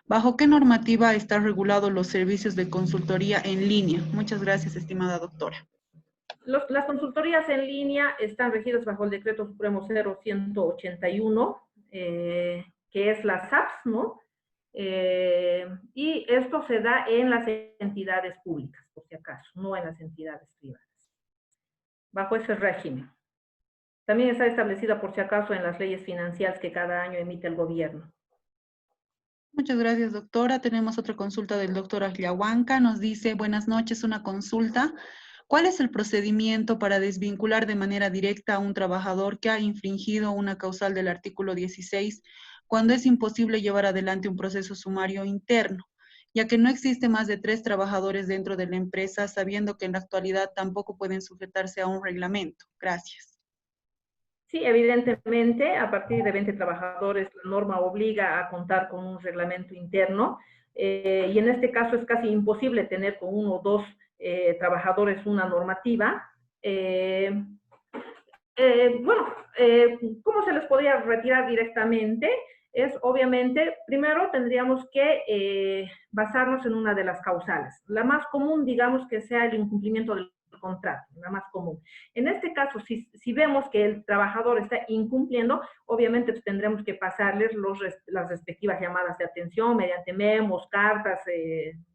¿Bajo qué normativa están regulados los servicios de consultoría en línea? Muchas gracias, estimada doctora. Las consultorías en línea están regidas bajo el Decreto Supremo 0181, que es la SAPS, ¿no? Y esto se da en las entidades públicas, por si acaso, no en las entidades privadas, bajo ese régimen. También está establecida, por si acaso, en las leyes financieras que cada año emite el gobierno. Muchas gracias, doctora. Tenemos otra consulta del doctor Agliahuanca. Nos dice, buenas noches, una consulta. ¿Cuál es el procedimiento para desvincular de manera directa a un trabajador que ha infringido una causal del artículo 16 cuando es imposible llevar adelante un proceso sumario interno, ya que no existe más de 3 trabajadores dentro de la empresa, sabiendo que en la actualidad tampoco pueden sujetarse a un reglamento? Gracias. Sí, evidentemente, a partir de 20 trabajadores, la norma obliga a contar con un reglamento interno, y en este caso es casi imposible tener con 1 o 2 trabajadores una normativa. ¿Cómo se les podría retirar directamente? Es obviamente, primero tendríamos que basarnos en una de las causales. La más común, digamos, que sea el incumplimiento del contrato, la más común. En este caso, si vemos que el trabajador está incumpliendo, obviamente pues, tendremos que pasarles las respectivas llamadas de atención mediante memos, cartas,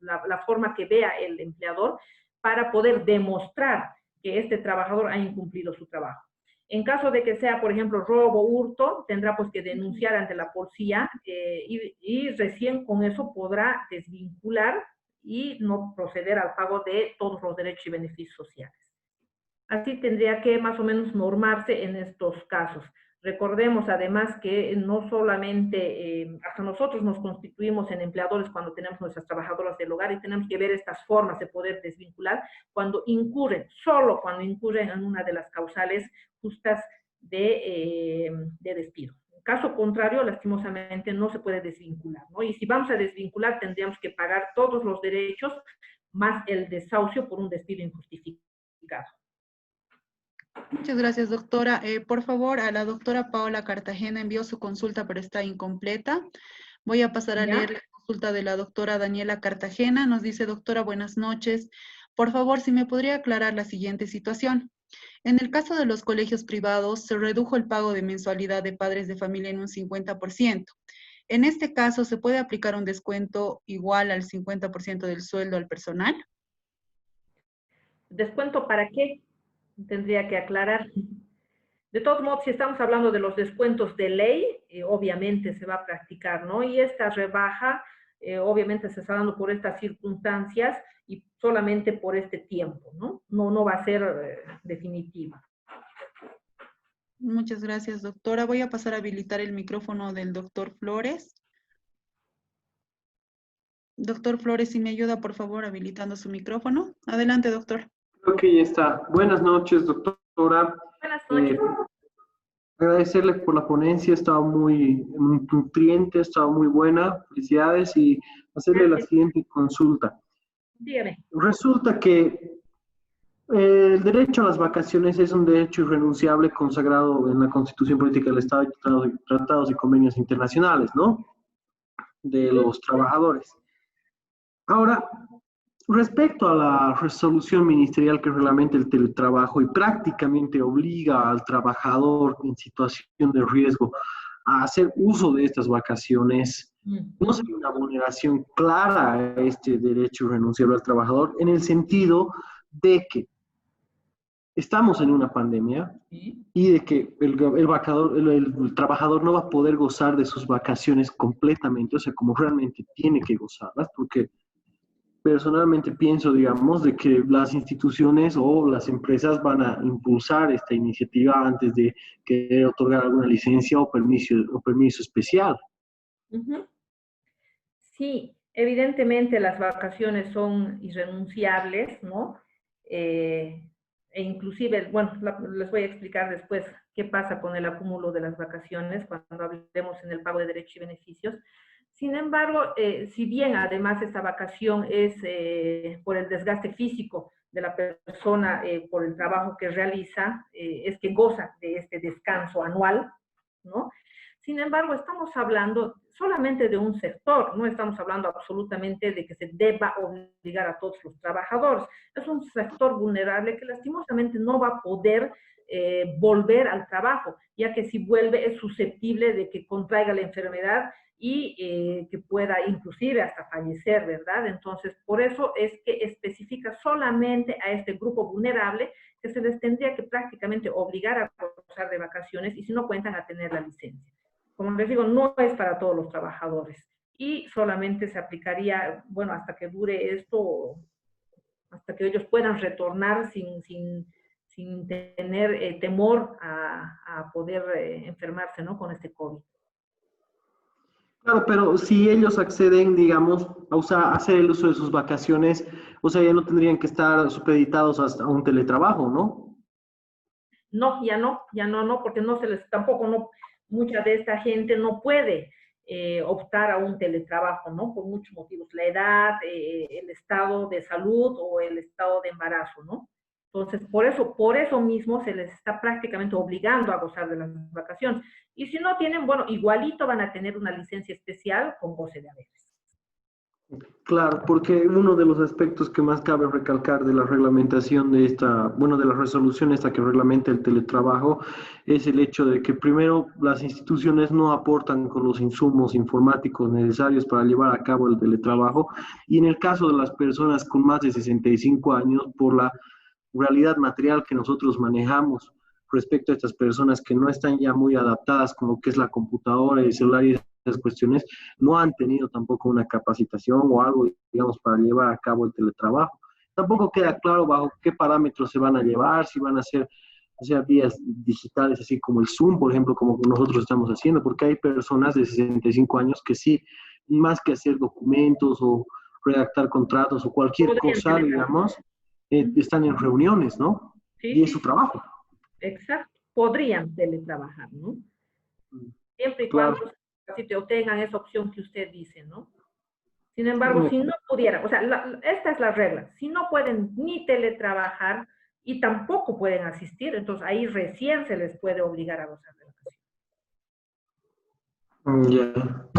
la forma que vea el empleador para poder demostrar que este trabajador ha incumplido su trabajo. En caso de que sea, por ejemplo, robo, hurto, tendrá pues que denunciar ante la policía y recién con eso podrá desvincular y no proceder al pago de todos los derechos y beneficios sociales. Así tendría que más o menos normarse en estos casos. Recordemos además que no solamente, hasta nosotros nos constituimos en empleadores cuando tenemos nuestras trabajadoras del hogar y tenemos que ver estas formas de poder desvincular cuando incurren, solo cuando incurren en una de las causales justas de despido. En caso contrario, lastimosamente no se puede desvincular, ¿no? Y si vamos a desvincular, tendríamos que pagar todos los derechos más el desahucio por un despido injustificado. Muchas gracias, doctora. Por favor, a la doctora Paola Cartagena envió su consulta, pero está incompleta. Voy a pasar a leer la consulta de la doctora Daniela Cartagena. Nos dice, doctora, buenas noches. Por favor, si me podría aclarar la siguiente situación. En el caso de los colegios privados, se redujo el pago de mensualidad de padres de familia en un 50%. En este caso, ¿se puede aplicar un descuento igual al 50% del sueldo al personal? ¿Descuento para qué? Tendría que aclarar. De todos modos, si estamos hablando de los descuentos de ley, obviamente se va a practicar, ¿no? Y esta rebaja, obviamente se está dando por estas circunstancias y solamente por este tiempo, ¿no? No va a ser definitiva. Muchas gracias, doctora. Voy a pasar a habilitar el micrófono del doctor Flores. Doctor Flores, si me ayuda, por favor, habilitando su micrófono. Adelante, doctor. Creo que ya está. Buenas noches, doctora. Buenas noches. Agradecerle por la ponencia, estaba muy nutriente, estaba muy buena. Felicidades y hacerle la siguiente consulta. Dígame. Resulta que el derecho a las vacaciones es un derecho irrenunciable consagrado en la Constitución Política del Estado y tratados y convenios internacionales, ¿no? De los trabajadores. Ahora, respecto a la resolución ministerial que reglamenta el teletrabajo y prácticamente obliga al trabajador en situación de riesgo a hacer uso de estas vacaciones, ¿no sería una vulneración clara a este derecho irrenunciable al trabajador en el sentido de que estamos en una pandemia y de que el trabajador no va a poder gozar de sus vacaciones completamente, o sea, como realmente tiene que gozarlas, porque personalmente pienso, digamos, de que las instituciones o las empresas van a impulsar esta iniciativa antes de querer otorgar alguna licencia o permiso especial. Sí, evidentemente las vacaciones son irrenunciables, ¿no? E inclusive, bueno, les voy a explicar después qué pasa con el acúmulo de las vacaciones cuando hablemos en el pago de derechos y beneficios. Sin embargo, si bien además esta vacación es por el desgaste físico de la persona, por el trabajo que realiza, es que goza de este descanso anual, ¿no? Sin embargo, estamos hablando solamente de un sector, no estamos hablando absolutamente de que se deba obligar a todos los trabajadores. Es un sector vulnerable que lastimosamente no va a poder volver al trabajo, ya que si vuelve es susceptible de que contraiga la enfermedad y que pueda inclusive hasta fallecer, ¿verdad? Entonces, por eso es que especifica solamente a este grupo vulnerable que se les tendría que prácticamente obligar a gozar de vacaciones y si no cuentan a tener la licencia. Como les digo, no es para todos los trabajadores y solamente se aplicaría, bueno, hasta que dure esto, hasta que ellos puedan retornar sin tener temor a poder enfermarse, ¿no? Con este COVID. Claro, pero si ellos acceden, digamos, a hacer el uso de sus vacaciones, o sea, ya no tendrían que estar supeditados a un teletrabajo, ¿no? No, no, porque no se les, tampoco no, mucha de esta gente no puede optar a un teletrabajo, ¿no? Por muchos motivos, la edad, el estado de salud o el estado de embarazo, ¿no? Entonces, por eso mismo se les está prácticamente obligando a gozar de las vacaciones. Y si no tienen, bueno, igualito van a tener una licencia especial con goce de haberes. Claro, porque uno de los aspectos que más cabe recalcar de la reglamentación de esta, bueno, de la resolución esta que reglamenta el teletrabajo, es el hecho de que primero las instituciones no aportan con los insumos informáticos necesarios para llevar a cabo el teletrabajo y en el caso de las personas con más de 65 años, por la realidad material que nosotros manejamos respecto a estas personas que no están ya muy adaptadas con lo que es la computadora y el celular y esas cuestiones, no han tenido tampoco una capacitación o algo, digamos, para llevar a cabo el teletrabajo. Tampoco queda claro bajo qué parámetros se van a llevar, si van a ser, o sea, vías digitales, así como el Zoom, por ejemplo, como nosotros estamos haciendo, porque hay personas de 65 años que sí, más que hacer documentos o redactar contratos o cualquier cosa, digamos, están en reuniones, ¿no? Sí, y es su trabajo. Exacto, podrían teletrabajar, ¿no? Siempre y cuando te obtengan esa opción que usted dice, ¿no? Sin embargo, si no pudieran, o sea, esta es la regla, si no pueden ni teletrabajar y tampoco pueden asistir, entonces ahí recién se les puede obligar a gozar de vacaciones. Ya.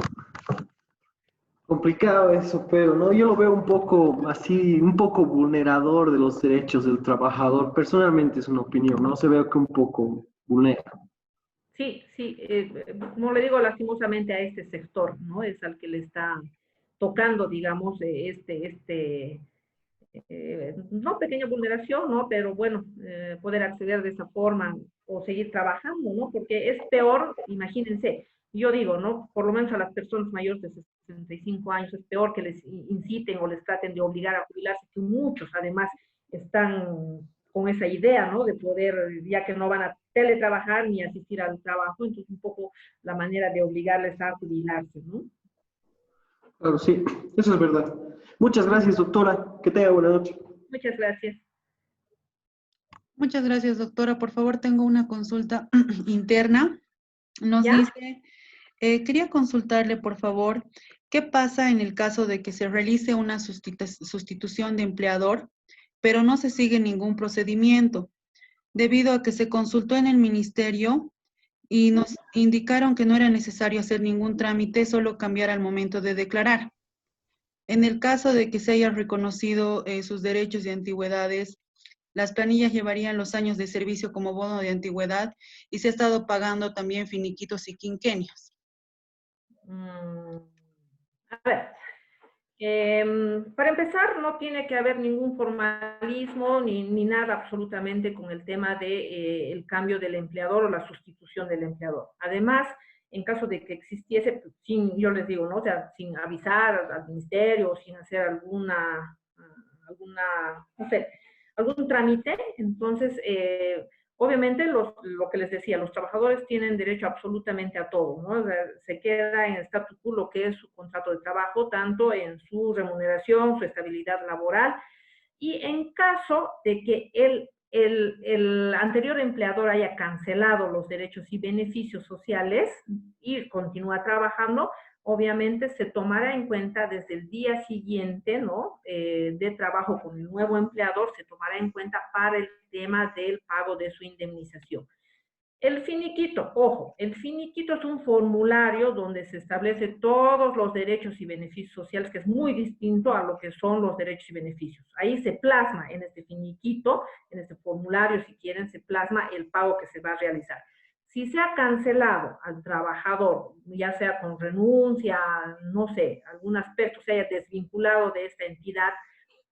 Complicado eso, pero no, yo lo veo un poco así, un poco vulnerador de los derechos del trabajador. Personalmente es una opinión, ¿no? Se ve que un poco vulnera. Sí, como le digo, lastimosamente a este sector, ¿no? Es al que le está tocando, digamos, no pequeña vulneración, ¿no? Pero bueno, poder acceder de esa forma o seguir trabajando, ¿no? Porque es peor, imagínense, yo digo, ¿no? Por lo menos a las personas mayores de 65 años es peor que les inciten o les traten de obligar a jubilarse, que muchos además están con esa idea, ¿no? De poder, ya que no van a teletrabajar ni asistir al trabajo, entonces un poco la manera de obligarles a jubilarse, ¿no? Claro, sí, eso es verdad. Muchas gracias, doctora. Que tenga buena noche. Muchas gracias. Muchas gracias, doctora. Por favor, tengo una consulta interna. Nos ¿Ya? dice, quería consultarle, por favor, qué pasa en el caso de que se realice una sustitución de empleador, pero no se sigue ningún procedimiento, debido a que se consultó en el ministerio y nos indicaron que no era necesario hacer ningún trámite, solo cambiar al momento de declarar. En el caso de que se hayan reconocido sus derechos y antigüedades, las planillas llevarían los años de servicio como bono de antigüedad y se ha estado pagando también finiquitos y quinquenios. A ver, para empezar, no tiene que haber ningún formalismo ni nada absolutamente con el tema de el cambio del empleador o la sustitución del empleador. Además, en caso de que existiese, pues, sin, yo les digo, ¿no? O sea, sin avisar al ministerio, sin hacer alguna, no sé, algún trámite, entonces, obviamente, lo que les decía, los trabajadores tienen derecho absolutamente a todo, ¿no? O sea, se queda en statu quo lo que es su contrato de trabajo, tanto en su remuneración, su estabilidad laboral, y en caso de que el anterior empleador haya cancelado los derechos y beneficios sociales y continúa trabajando, obviamente se tomará en cuenta desde el día siguiente, ¿no? De trabajo con el nuevo empleador, se tomará en cuenta para el tema del pago de su indemnización. El finiquito, ojo, el finiquito es un formulario donde se establece todos los derechos y beneficios sociales, que es muy distinto a lo que son los derechos y beneficios. Ahí se plasma en este finiquito, en este formulario, si quieren, se plasma el pago que se va a realizar. Si se ha cancelado al trabajador, ya sea con renuncia, no sé, algún aspecto se haya desvinculado de esta entidad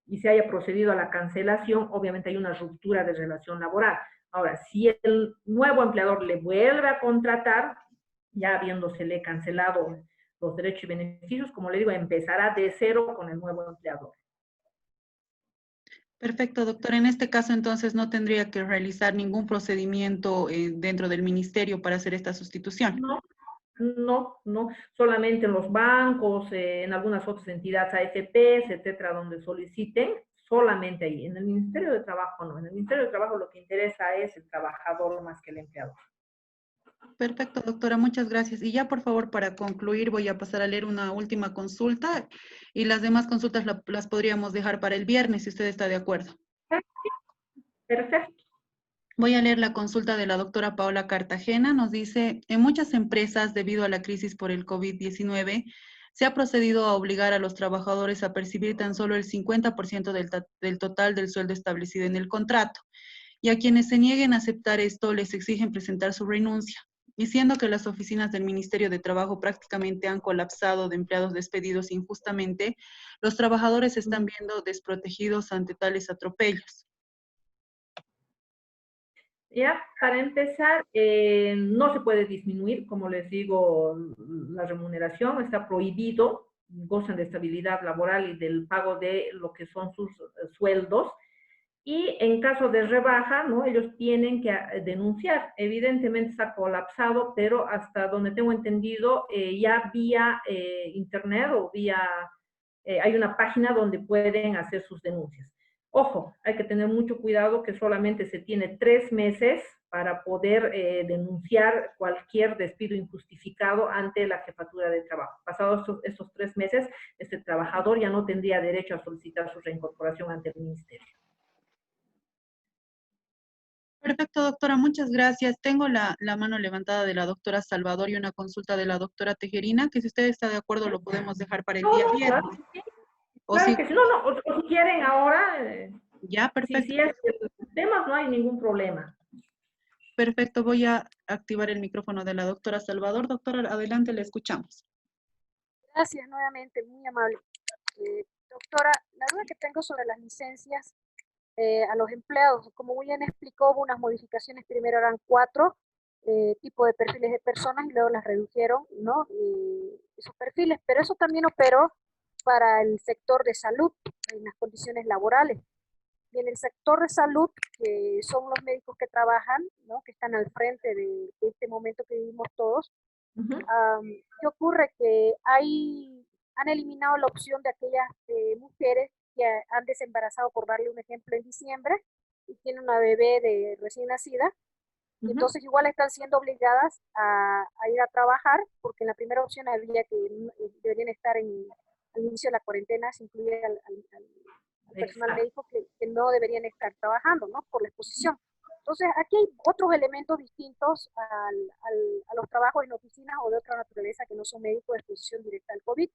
y se haya procedido a la cancelación, obviamente hay una ruptura de relación laboral. Ahora, si el nuevo empleador le vuelve a contratar, ya habiéndosele cancelado los derechos y beneficios, como le digo, empezará de cero con el nuevo empleador. Perfecto, doctor. En este caso, entonces, no tendría que realizar ningún procedimiento dentro del ministerio para hacer esta sustitución. No, no, solamente en los bancos, en algunas otras entidades AFPs, etcétera, donde soliciten, solamente ahí. En el Ministerio de Trabajo no. En el Ministerio de Trabajo lo que interesa es el trabajador más que el empleador. Perfecto, doctora, muchas gracias. Y ya, por favor, para concluir, voy a pasar a leer una última consulta y las demás consultas las podríamos dejar para el viernes, si usted está de acuerdo. Perfecto. Voy a leer la consulta de la doctora Paola Cartagena. Nos dice, en muchas empresas, debido a la crisis por el COVID-19, se ha procedido a obligar a los trabajadores a percibir tan solo el 50% del total del sueldo establecido en el contrato. Y a quienes se nieguen a aceptar esto, les exigen presentar su renuncia. Y siendo que las oficinas del Ministerio de Trabajo prácticamente han colapsado de empleados despedidos injustamente, los trabajadores se están viendo desprotegidos ante tales atropellos. Ya, para empezar, no se puede disminuir, como les digo, la remuneración, está prohibido, gozan de estabilidad laboral y del pago de lo que son sus sueldos. Y en caso de rebaja, ¿no? Ellos tienen que denunciar. Evidentemente está colapsado, pero hasta donde tengo entendido, ya vía internet o vía, hay una página donde pueden hacer sus denuncias. Ojo, hay que tener mucho cuidado que solamente se tiene 3 meses para poder denunciar cualquier despido injustificado ante la jefatura de trabajo. Pasados estos 3 meses, este trabajador ya no tendría derecho a solicitar su reincorporación ante el ministerio. Perfecto, doctora, muchas gracias. Tengo la mano levantada de la doctora Salvador y una consulta de la doctora Tejerina, que si usted está de acuerdo lo podemos dejar para el día Claro viernes. que sí. O Claro si, que sí. No, o si quieren ahora, ya, perfecto. si es temas, no hay ningún problema. Perfecto, voy a activar el micrófono de la doctora Salvador. Doctora, adelante, le escuchamos. Gracias nuevamente, muy amable. Doctora, la duda que tengo sobre las licencias a los empleados, como muy bien explicó, hubo unas modificaciones, primero eran 4 tipos de perfiles de personas y luego las redujeron, ¿no? Esos perfiles, pero eso también operó para el sector de salud, en las condiciones laborales. Y en el sector de salud, que son los médicos que trabajan, ¿no? Que están al frente de este momento que vivimos todos, ¿qué ocurre? Que hay han eliminado la opción de aquellas mujeres que han desembarazado, por darle un ejemplo, en diciembre, y tienen una bebé de recién nacida. Entonces igual están siendo obligadas a ir a trabajar, porque en la primera opción había que deberían estar al inicio de la cuarentena, se incluye al personal médico que no deberían estar trabajando, ¿no? Por la exposición. Entonces aquí hay otros elementos distintos a los trabajos en oficinas o de otra naturaleza que no son médicos de exposición directa al COVID.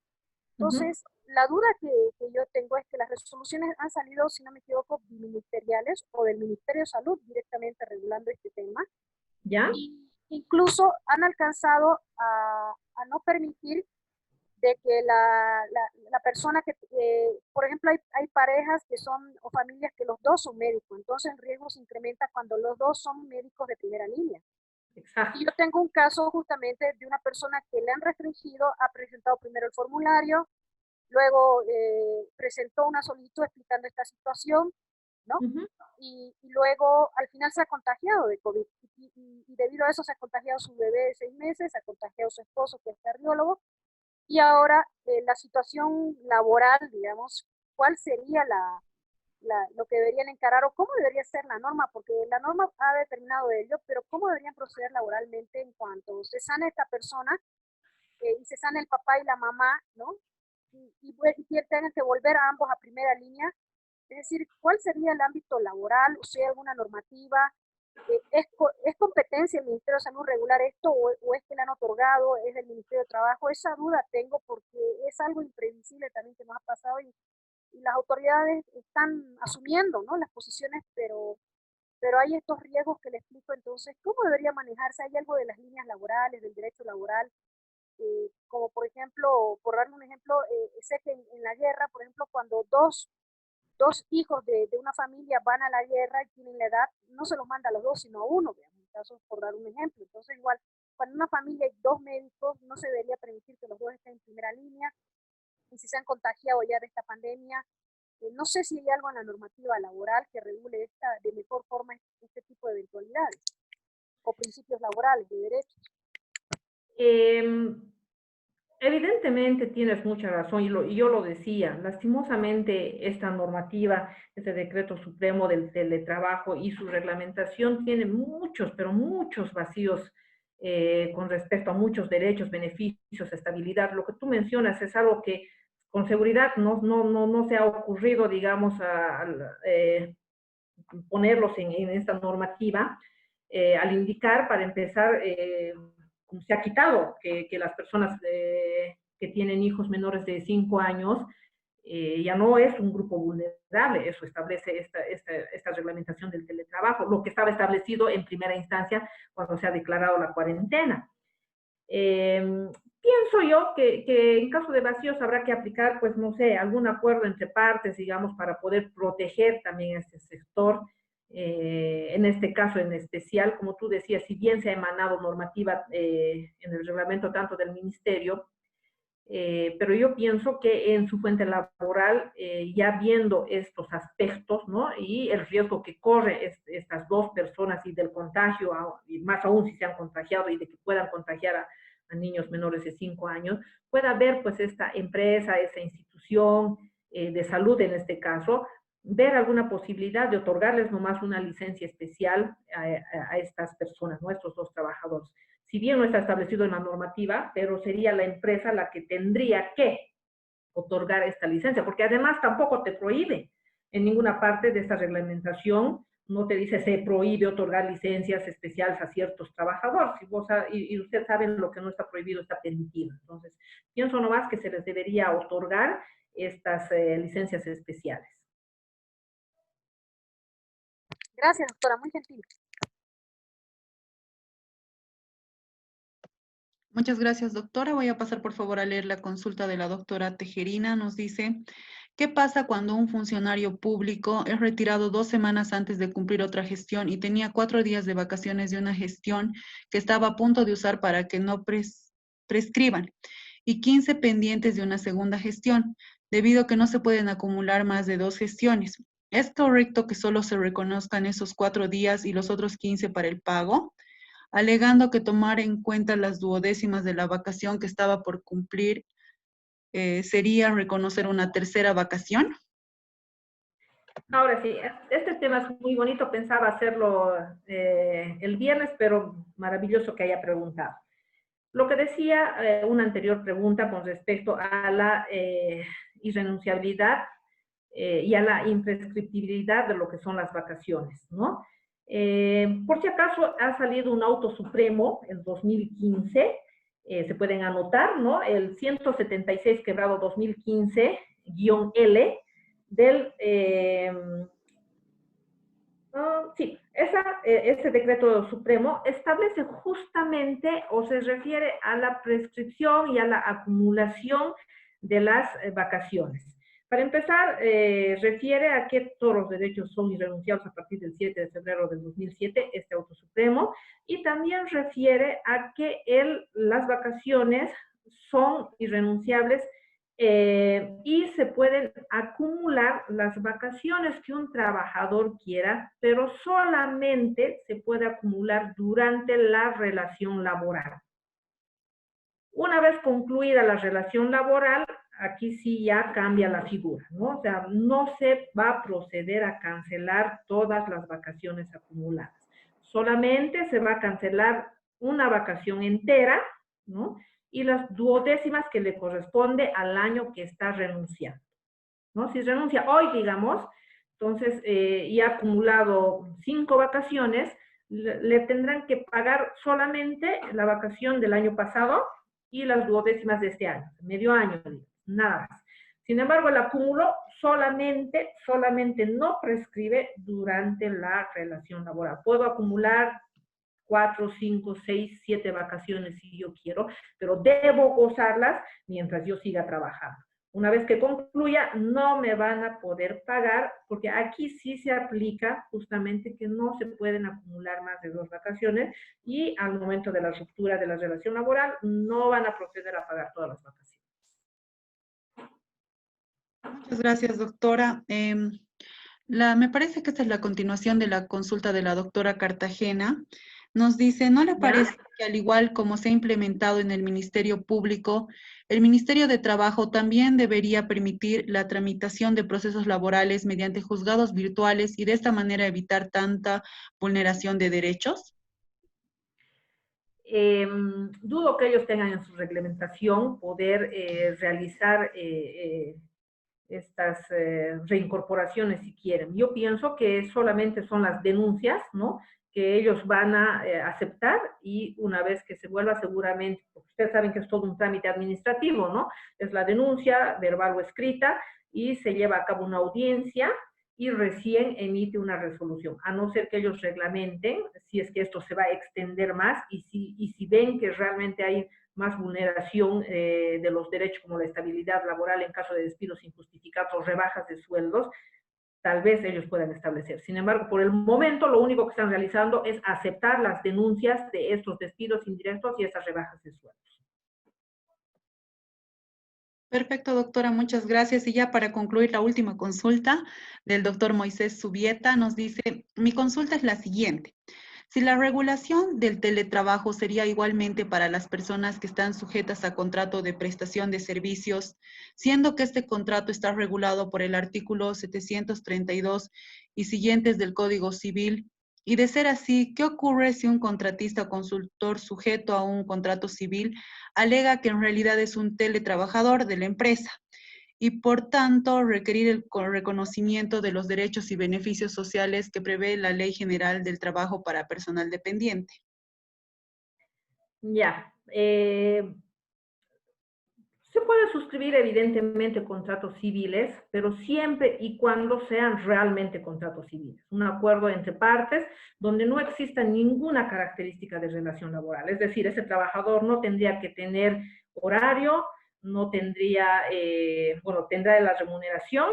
Entonces, la duda que yo tengo es que las resoluciones han salido, si no me equivoco, biministeriales o del Ministerio de Salud directamente regulando este tema. ¿Ya? Y incluso han alcanzado a no permitir de que la persona que, por ejemplo, hay parejas que son, o familias que los dos son médicos, entonces el riesgo se incrementa cuando los dos son médicos de primera línea. Exacto. Y yo tengo un caso justamente de una persona que le han restringido, ha presentado primero el formulario, luego presentó una solicitud explicando esta situación, ¿no? Y luego al final se ha contagiado de COVID. Y debido a eso se ha contagiado su bebé de 6 meses, se ha contagiado su esposo, que es cardiólogo, y ahora la situación laboral, digamos, ¿cuál sería lo que deberían encarar o cómo debería ser la norma? Porque la norma ha determinado ello, pero ¿cómo deberían proceder laboralmente en cuanto se sane esta persona y se sane el papá y la mamá, ¿no? Y tengan que volver a ambos a primera línea? Es decir, ¿cuál sería el ámbito laboral? ¿O si hay alguna normativa? ¿Es competencia del Ministerio de Salud regular esto o es que le han otorgado, es del Ministerio de Trabajo? Esa duda tengo porque es algo imprevisible también que nos ha pasado y las autoridades están asumiendo, ¿no?, las posiciones, pero hay estos riesgos que le explico. Entonces, ¿cómo debería manejarse? ¿Hay algo de las líneas laborales, del derecho laboral? Como por ejemplo, por darle un ejemplo, sé que en la guerra, por ejemplo, cuando dos hijos de una familia van a la guerra y tienen la edad, no se los manda a los dos, sino a uno, digamos, en caso, por dar un ejemplo. Entonces, igual, cuando en una familia hay 2 médicos, no se debería permitir que los dos estén en primera línea, y si se han contagiado ya de esta pandemia, no sé si hay algo en la normativa laboral que regule de mejor forma este tipo de eventualidades, o principios laborales, de derechos. Evidentemente tienes mucha razón y yo lo decía, lastimosamente esta normativa, este decreto supremo del teletrabajo y su reglamentación tiene muchos, pero muchos vacíos con respecto a muchos derechos, beneficios, estabilidad. Lo que tú mencionas es algo que con seguridad no se ha ocurrido, digamos, ponerlos en esta normativa, al indicar, para empezar, se ha quitado que las personas que tienen hijos menores de 5 años ya no es un grupo vulnerable. Eso establece esta reglamentación del teletrabajo, lo que estaba establecido en primera instancia cuando se ha declarado la cuarentena. Pienso yo que en caso de vacíos habrá que aplicar, pues no sé, algún acuerdo entre partes, digamos, para poder proteger también a este sector. En este caso en especial, como tú decías, si bien se ha emanado normativa en el reglamento tanto del ministerio, pero yo pienso que en su fuente laboral, ya viendo estos aspectos, ¿no?, y el riesgo que corre estas dos personas y del contagio, y más aún si se han contagiado y de que puedan contagiar a niños menores de 5 años, pueda haber pues esta empresa, esta institución de salud en este caso, ver alguna posibilidad de otorgarles nomás una licencia especial a estas personas, ¿no?, estos dos trabajadores. Si bien no está establecido en la normativa, pero sería la empresa la que tendría que otorgar esta licencia, porque además tampoco te prohíbe en ninguna parte de esta reglamentación, no te dice se prohíbe otorgar licencias especiales a ciertos trabajadores, y ustedes saben lo que no está prohibido está permitido. Entonces, pienso nomás que se les debería otorgar estas licencias especiales. Gracias, doctora, muy gentil. Muchas gracias, doctora. Voy a pasar, por favor, a leer la consulta de la doctora Tejerina. Nos dice, ¿qué pasa cuando un funcionario público es retirado 2 semanas antes de cumplir otra gestión y tenía 4 días de vacaciones de una gestión que estaba a punto de usar para que no prescriban y 15 pendientes de una segunda gestión, debido a que no se pueden acumular más de 2 gestiones? ¿Es correcto que solo se reconozcan esos 4 días y los otros 15 para el pago? Alegando que tomar en cuenta las duodécimas de la vacación que estaba por cumplir sería reconocer una tercera vacación. Ahora sí, este tema es muy bonito, pensaba hacerlo el viernes, pero maravilloso que haya preguntado. Lo que decía una anterior pregunta con respecto a la irrenunciabilidad y a la imprescriptibilidad de lo que son las vacaciones, ¿no? Por si acaso ha salido un auto supremo en 2015, se pueden anotar, ¿no? El 176/2015-L del... sí, ese decreto supremo establece justamente o se refiere a la prescripción y a la acumulación de las vacaciones. Para empezar, refiere a que todos los derechos son irrenunciables a partir del 7 de febrero del 2007, este auto supremo, y también refiere a que las vacaciones son irrenunciables y se pueden acumular las vacaciones que un trabajador quiera, pero solamente se puede acumular durante la relación laboral. Una vez concluida la relación laboral, aquí sí ya cambia la figura, ¿no? O sea, no se va a proceder a cancelar todas las vacaciones acumuladas. Solamente se va a cancelar una vacación entera, ¿no? Y las duodécimas que le corresponde al año que está renunciando, ¿no? Si renuncia hoy, digamos, entonces y ha acumulado 5 vacaciones, le tendrán que pagar solamente la vacación del año pasado y las duodécimas de este año, medio año, nada más. Sin embargo, el acúmulo solamente no prescribe durante la relación laboral. Puedo acumular 4, 5, 6, 7 vacaciones si yo quiero, pero debo gozarlas mientras yo siga trabajando. Una vez que concluya, no me van a poder pagar, porque aquí sí se aplica justamente que no se pueden acumular más de 2 vacaciones y al momento de la ruptura de la relación laboral no van a proceder a pagar todas las vacaciones. Muchas gracias, doctora. Me parece que esta es la continuación de la consulta de la doctora Cartagena. Nos dice, ¿no le parece que al igual como se ha implementado en el Ministerio Público, el Ministerio de Trabajo también debería permitir la tramitación de procesos laborales mediante juzgados virtuales y de esta manera evitar tanta vulneración de derechos? Dudo que ellos tengan en su reglamentación poder realizar estas reincorporaciones si quieren. Yo pienso que solamente son las denuncias, ¿no?, que ellos van a aceptar y una vez que se vuelva seguramente, porque ustedes saben que es todo un trámite administrativo, ¿no? Es la denuncia verbal o escrita y se lleva a cabo una audiencia y recién emite una resolución, a no ser que ellos reglamenten si es que esto se va a extender más y si ven que realmente hay más vulneración de los derechos como la estabilidad laboral en caso de despidos injustificados o rebajas de sueldos, tal vez ellos puedan establecer. Sin embargo, por el momento lo único que están realizando es aceptar las denuncias de estos despidos indirectos y estas rebajas de sueldos. Perfecto, doctora, muchas gracias. Y ya para concluir la última consulta del doctor Moisés Subieta, nos dice, mi consulta es la siguiente. Si la regulación del teletrabajo sería igualmente para las personas que están sujetas a contrato de prestación de servicios, siendo que este contrato está regulado por el artículo 732 y siguientes del Código Civil, y de ser así, ¿qué ocurre si un contratista o consultor sujeto a un contrato civil alega que en realidad es un teletrabajador de la empresa y por tanto requerir el reconocimiento de los derechos y beneficios sociales que prevé la Ley General del Trabajo para Personal Dependiente? Ya. Se puede suscribir evidentemente contratos civiles, pero siempre y cuando sean realmente contratos civiles. Un acuerdo entre partes donde no exista ninguna característica de relación laboral. Es decir, ese trabajador no tendría que tener horario, no tendría, tendrá la remuneración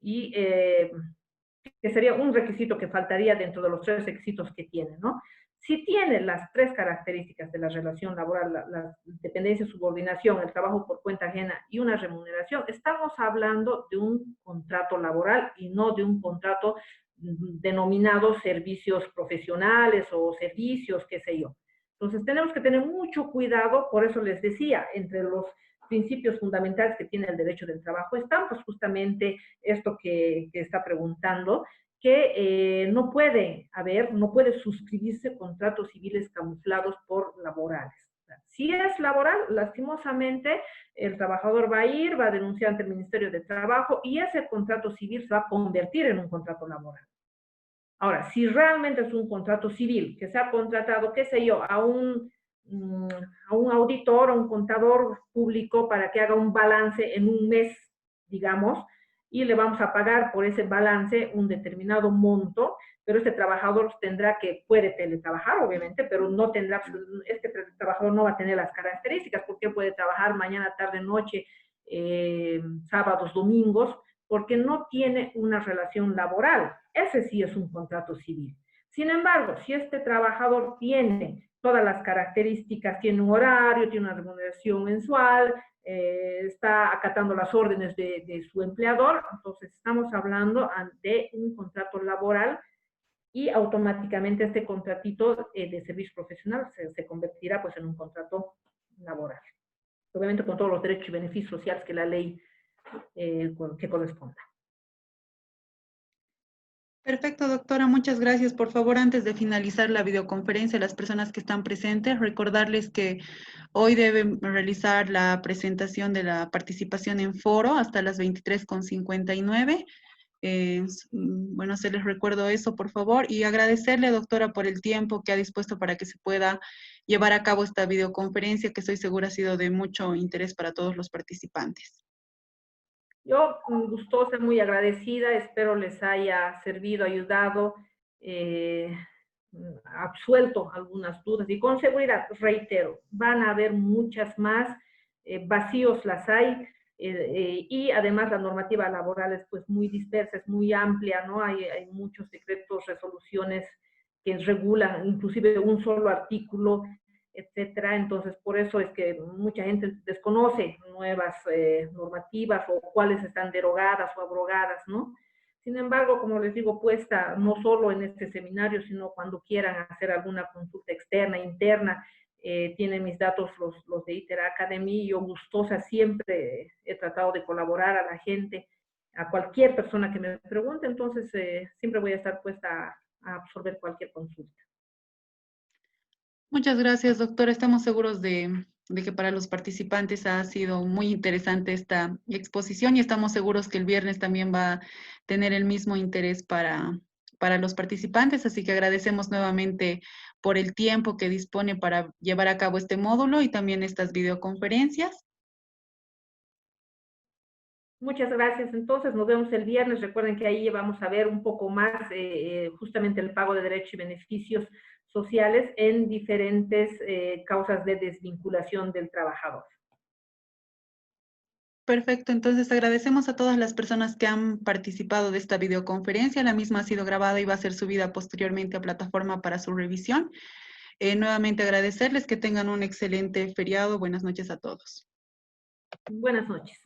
y que sería un requisito que faltaría dentro de los 3 requisitos que tiene, ¿no? Si tiene las 3 características de la relación laboral, la dependencia, subordinación, el trabajo por cuenta ajena y una remuneración, estamos hablando de un contrato laboral y no de un contrato denominado servicios profesionales o servicios, qué sé yo. Entonces tenemos que tener mucho cuidado, por eso les decía, entre los principios fundamentales que tiene el derecho del trabajo están pues justamente esto que está preguntando, que no puede suscribirse contratos civiles camuflados por laborales. Si es laboral, lastimosamente, el trabajador va a denunciar ante el Ministerio de Trabajo y ese contrato civil se va a convertir en un contrato laboral. Ahora, si realmente es un contrato civil que se ha contratado, qué sé yo, a un auditor, a un contador público para que haga un balance en un mes, digamos, y le vamos a pagar por ese balance un determinado monto, pero este trabajador puede teletrabajar, obviamente, pero no tendrá, este trabajador no va a tener las características, porque puede trabajar mañana, tarde, noche, sábados, domingos, porque no tiene una relación laboral. Ese sí es un contrato civil. Sin embargo, si este trabajador tiene todas las características, tiene un horario, tiene una remuneración mensual, está acatando las órdenes de su empleador, entonces estamos hablando de un contrato laboral y automáticamente este contratito de servicio profesional se convertirá pues en un contrato laboral. Obviamente con todos los derechos y beneficios sociales que la ley que corresponda. Perfecto, doctora, muchas gracias. Por favor, antes de finalizar la videoconferencia, las personas que están presentes, recordarles que hoy deben realizar la presentación de la participación en foro hasta las 23:59. Bueno, se les recuerdo eso, por favor, y agradecerle, doctora, por el tiempo que ha dispuesto para que se pueda llevar a cabo esta videoconferencia, que estoy segura ha sido de mucho interés para todos los participantes. Yo gustosa, muy agradecida, espero les haya servido, ayudado, absuelto algunas dudas y con seguridad, reitero, van a haber muchas más, vacíos las hay, y además la normativa laboral es pues muy dispersa, es muy amplia, ¿no? Hay muchos decretos, resoluciones que regulan inclusive un solo artículo, etcétera. Entonces, por eso es que mucha gente desconoce nuevas normativas o cuáles están derogadas o abrogadas, ¿no? Sin embargo, como les digo, puesta no solo en este seminario, sino cuando quieran hacer alguna consulta externa, interna, tienen mis datos los de ITER Academy. Yo gustosa siempre he tratado de colaborar a la gente, a cualquier persona que me pregunte, entonces siempre voy a estar puesta a absorber cualquier consulta. Muchas gracias, doctora. Estamos seguros de que para los participantes ha sido muy interesante esta exposición y estamos seguros que el viernes también va a tener el mismo interés para los participantes, así que agradecemos nuevamente por el tiempo que dispone para llevar a cabo este módulo y también estas videoconferencias. Muchas gracias. Entonces, nos vemos el viernes. Recuerden que ahí vamos a ver un poco más justamente el pago de derechos y beneficios sociales en diferentes causas de desvinculación del trabajador. Perfecto, entonces agradecemos a todas las personas que han participado de esta videoconferencia. La misma ha sido grabada y va a ser subida posteriormente a plataforma para su revisión. Nuevamente agradecerles, que tengan un excelente feriado. Buenas noches a todos. Buenas noches.